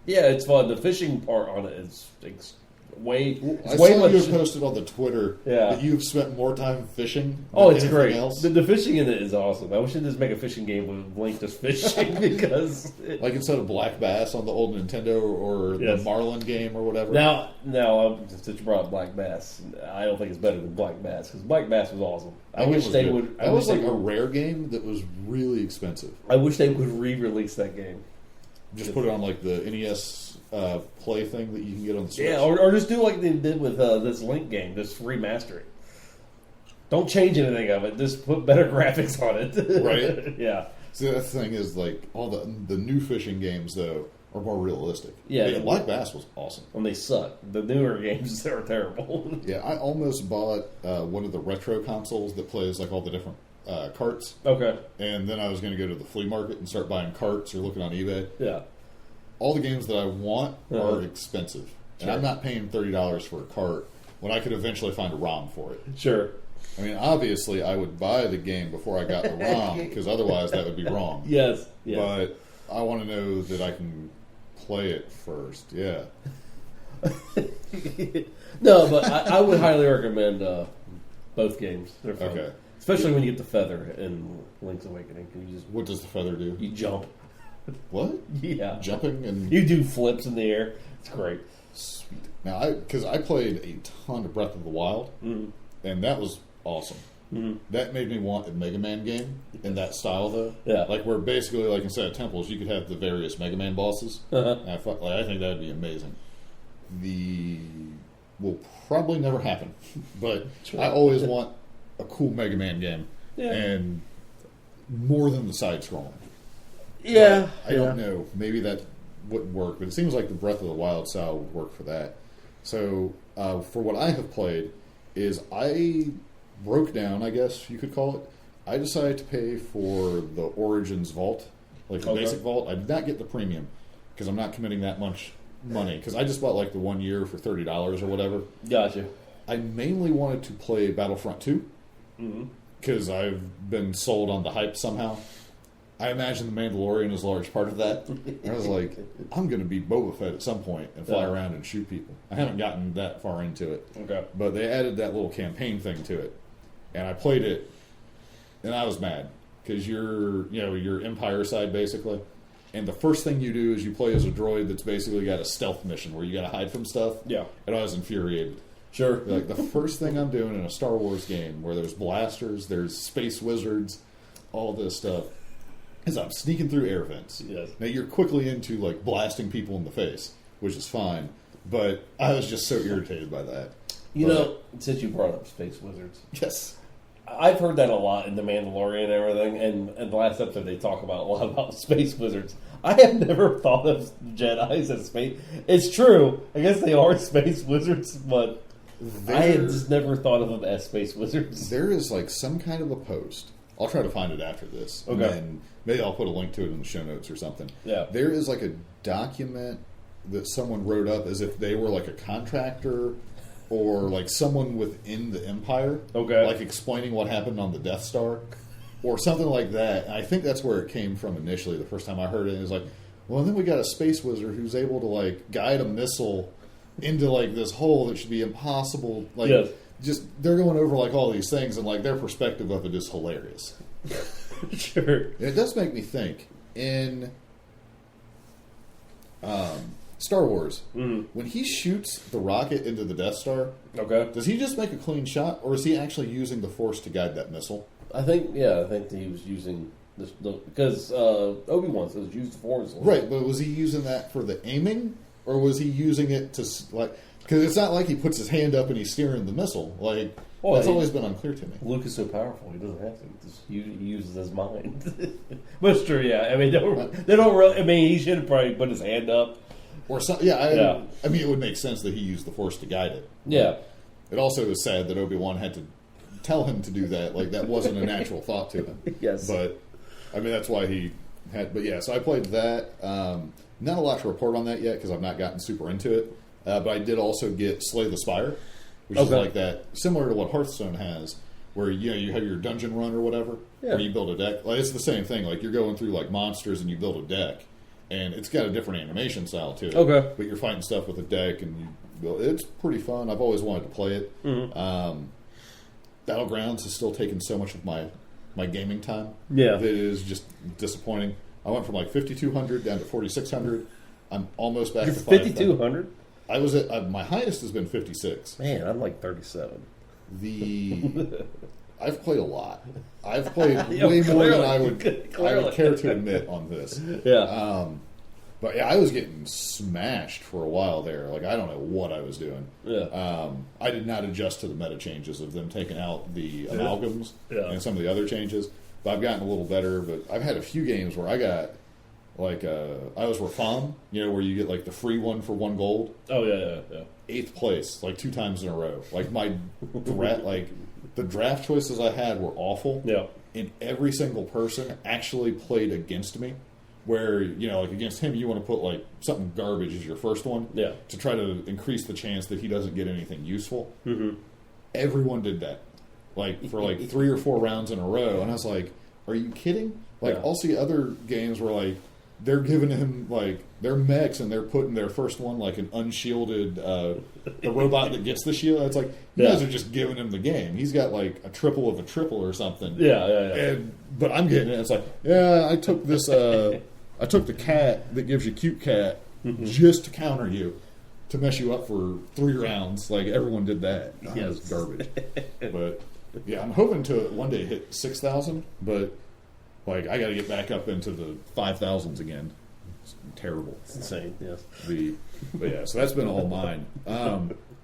Yeah, it's fun. The fishing part on it is way I way saw much. you posted on the Twitter that you've spent more time fishing than it's anything great. else. The fishing in it is awesome. I wish they'd just make a fishing game with Link just fishing because... Like instead of Black Bass on the old Nintendo or the Marlin game or whatever. Now, since you brought up Black Bass, I don't think it's better than Black Bass because Black Bass was awesome. I wish they would... That was like a rare game that was really expensive. I wish they would re-release that game. Just put it on like the NES Play thing that you can get on the Switch. Yeah, or just do like they did with this Link game. Just remaster it. Don't change anything of it. Just put better graphics on it. Right? Yeah. See, the thing is, like, all the new fishing games, though, are more realistic. Yeah. Black Bass was awesome. And they suck. The newer games are terrible. Yeah, I almost bought one of the retro consoles that plays, like, all the different carts. Okay. And then I was going to go to the flea market and start buying carts or looking on eBay. Yeah. All the games that I want are expensive. Sure. And I'm not paying $30 for a cart when I could eventually find a ROM for it. Sure. I mean, obviously, I would buy the game before I got the ROM, because otherwise that would be wrong. Yes. But I want to know that I can play it first. Yeah. No, but I would highly recommend both games. They're fun. Okay. Especially when you get the feather in Link's Awakening. What does the feather do? You jump. What? Yeah. Jumping and... You do flips in the air. It's great. Sweet. Now, because I played a ton of Breath of the Wild, and that was awesome. Mm-hmm. That made me want a Mega Man game in that style, though. Yeah. Like, where basically, like instead of temples, you could have the various Mega Man bosses. Uh-huh. I think that would be amazing. Will probably never happen, but I always want a cool Mega Man game, and more than the side-scrolling. Yeah. But I don't know. Maybe that wouldn't work, but it seems like the Breath of the Wild style would work for that. So, for what I have played, is I broke down, I guess you could call it. I decided to pay for the Origins Vault, like the basic Vault. I did not get the premium, because I'm not committing that much money, because I just bought like the 1 year for $30 or whatever. Gotcha. I mainly wanted to play Battlefront 2, because I've been sold on the hype somehow. I imagine The Mandalorian is a large part of that. I was like, I'm going to be Boba Fett at some point and fly around and shoot people. I haven't gotten that far into it. Okay. But they added that little campaign thing to it. And I played it, and I was mad. Because you're Empire side, basically. And the first thing you do is you play as a droid that's basically got a stealth mission where you got to hide from stuff. Yeah. And I was infuriated. Sure. Like, the first thing I'm doing in a Star Wars game where there's blasters, there's space wizards, all this stuff, is I'm sneaking through air vents. Yes. Now, you're quickly into, like, blasting people in the face, which is fine. But I was just so irritated by that. You know, since you brought up space wizards. Yes. I've heard that a lot in The Mandalorian and everything, and in the last episode they talk about a lot about space wizards. I have never thought of Jedis as space... It's true. I guess they are space wizards, but I had just never thought of them as space wizards. There is, like, some kind of a post. I'll try to find it after this. Okay. And then maybe I'll put a link to it in the show notes or something. Yeah. There is, like, a document that someone wrote up as if they were, like, a contractor or, like, someone within the Empire. Okay. Like, explaining what happened on the Death Star or something like that. And I think that's where it came from initially the first time I heard it. It was like, well, and then we got a space wizard who's able to, like, guide a missile into, like, this hole that should be impossible. Like, yes. Just, they're going over, like, all these things, and, like, their perspective of it is hilarious. Sure. And it does make me think, in Star Wars. When he shoots the rocket into the Death Star, does he just make a clean shot, or is he actually using the Force to guide that missile? I think that he was using this because Obi-Wan says use the Force. Right, but was he using that for the aiming, or was he using it to like? Because it's not like he puts his hand up and he's steering the missile. Like that's always been unclear to me. Luke is so powerful; he doesn't have to. He uses his mind. But it's true, yeah. I mean, they don't really. I mean, he should have probably put his hand up. Or something. Yeah, I mean, it would make sense that he used the Force to guide it. Yeah. It also is sad that Obi-Wan had to tell him to do that. Like, that wasn't a natural thought to him. Yes. But, I mean, that's why he had... But, yeah, so I played that. Not a lot to report on that yet, because I've not gotten super into it. But I did also get Slay the Spire, which is like that, similar to what Hearthstone has, where, you have your dungeon run or whatever, where you build a deck. Like, it's the same thing. Like, you're going through, like, monsters and you build a deck. And it's got a different animation style, too. Okay. But you're fighting stuff with a deck, and it's pretty fun. I've always wanted to play it. Mm-hmm. Battlegrounds is still taking so much of my gaming time. Yeah. That it is just disappointing. I went from, 5,200 down to 4,600. I'm almost back to 5,200? I was at... my highest has been 56. Man, I'm 37. I've played a lot. I've played way more than I would care to admit on this. Yeah. But yeah, I was getting smashed for a while there. Like, I don't know what I was doing. Yeah. I did not adjust to the meta changes of them taking out the amalgams and some of the other changes. But I've gotten a little better. But I've had a few games where I got, I was Rafam, where you get, the free one for 1 gold. Oh, yeah. 8th place, 2 times in a row. My the draft choices I had were awful. Yeah. And every single person actually played against me. Where, against him, you want to put, something garbage as your first one. Yeah. To try to increase the chance that he doesn't get anything useful. Mm-hmm. Everyone did that. For 3 or 4 rounds in a row. And I was like, are you kidding? I'll see other games where, they're giving him, their mechs, and they're putting their first one, an unshielded, the robot that gets the shield. It's you guys are just giving him the game. He's got, a triple of a triple or something. Yeah. But I'm getting it. It's I took this, I took the cat that gives you cute cat just to counter you, to mess you up for 3 rounds. Everyone did that. That was garbage. But, yeah, I'm hoping to one day hit 6,000, but... I got to get back up into the 5,000s again. It's terrible. It's insane, yes. But yeah, so that's been all mine.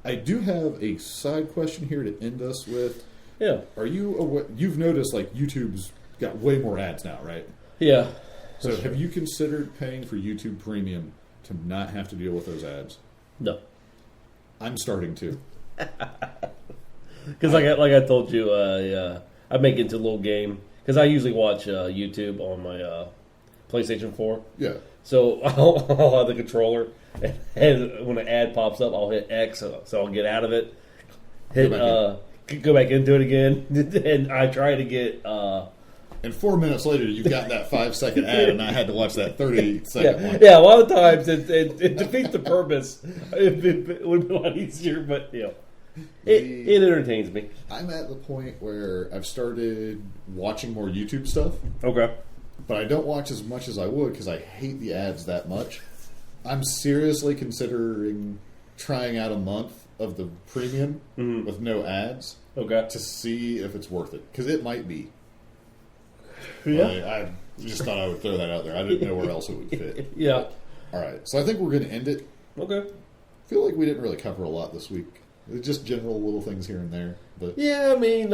I do have a side question here to end us with. Yeah. Are you aware, you've noticed YouTube's got way more ads now, right? Yeah. So have you considered paying for YouTube Premium to not have to deal with those ads? No. I'm starting to. Because like I told you, I make it into a little game. Because I usually watch YouTube on my PlayStation 4. Yeah. So I'll have the controller, and when an ad pops up, I'll hit X, so I'll get out of it. Go back into it again, and I try to get... And 4 minutes later, you've got that 5-second ad, and I had to watch that 30-second one. Yeah, a lot of times it defeats the purpose. It would be a lot easier, but, It entertains me. I'm at the point where I've started watching more YouTube stuff. Okay. But I don't watch as much as I would because I hate the ads that much. I'm seriously considering trying out a month of the premium with no ads. Okay. To see if it's worth it. Because it might be. Yeah. I just thought I would throw that out there. I didn't know where else it would fit. Yeah. All right. So I think we're going to end it. Okay. I feel like we didn't really cover a lot this week. Just general little things here and there. But yeah, I mean,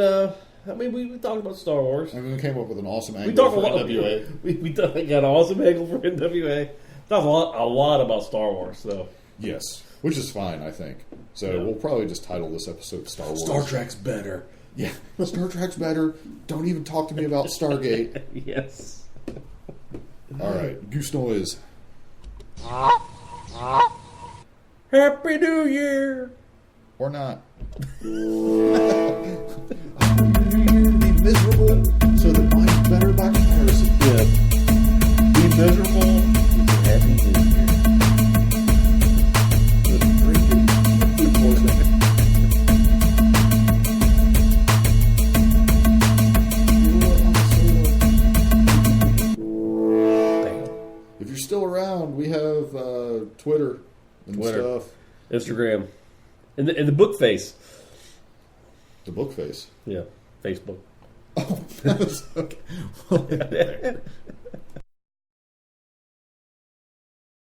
we talked about Star Wars. I mean, we came up with an awesome angle for NWA. We got an awesome angle for NWA. Talked a lot about Star Wars, so. Yes, which is fine, I think. So we'll probably just title this episode Star Wars. Star Trek's better. Yeah, Star Trek's better. Don't even talk to me about Stargate. Yes. All right, goose noise. Happy New Year! Or not. Be miserable so that mine's better by comparison. Yeah. Be miserable. Happy New Year. Food poisoning. If you're still around, we have Twitter. and Twitter, stuff. Instagram, and the book face. The book face. Yeah, Facebook. Oh, okay.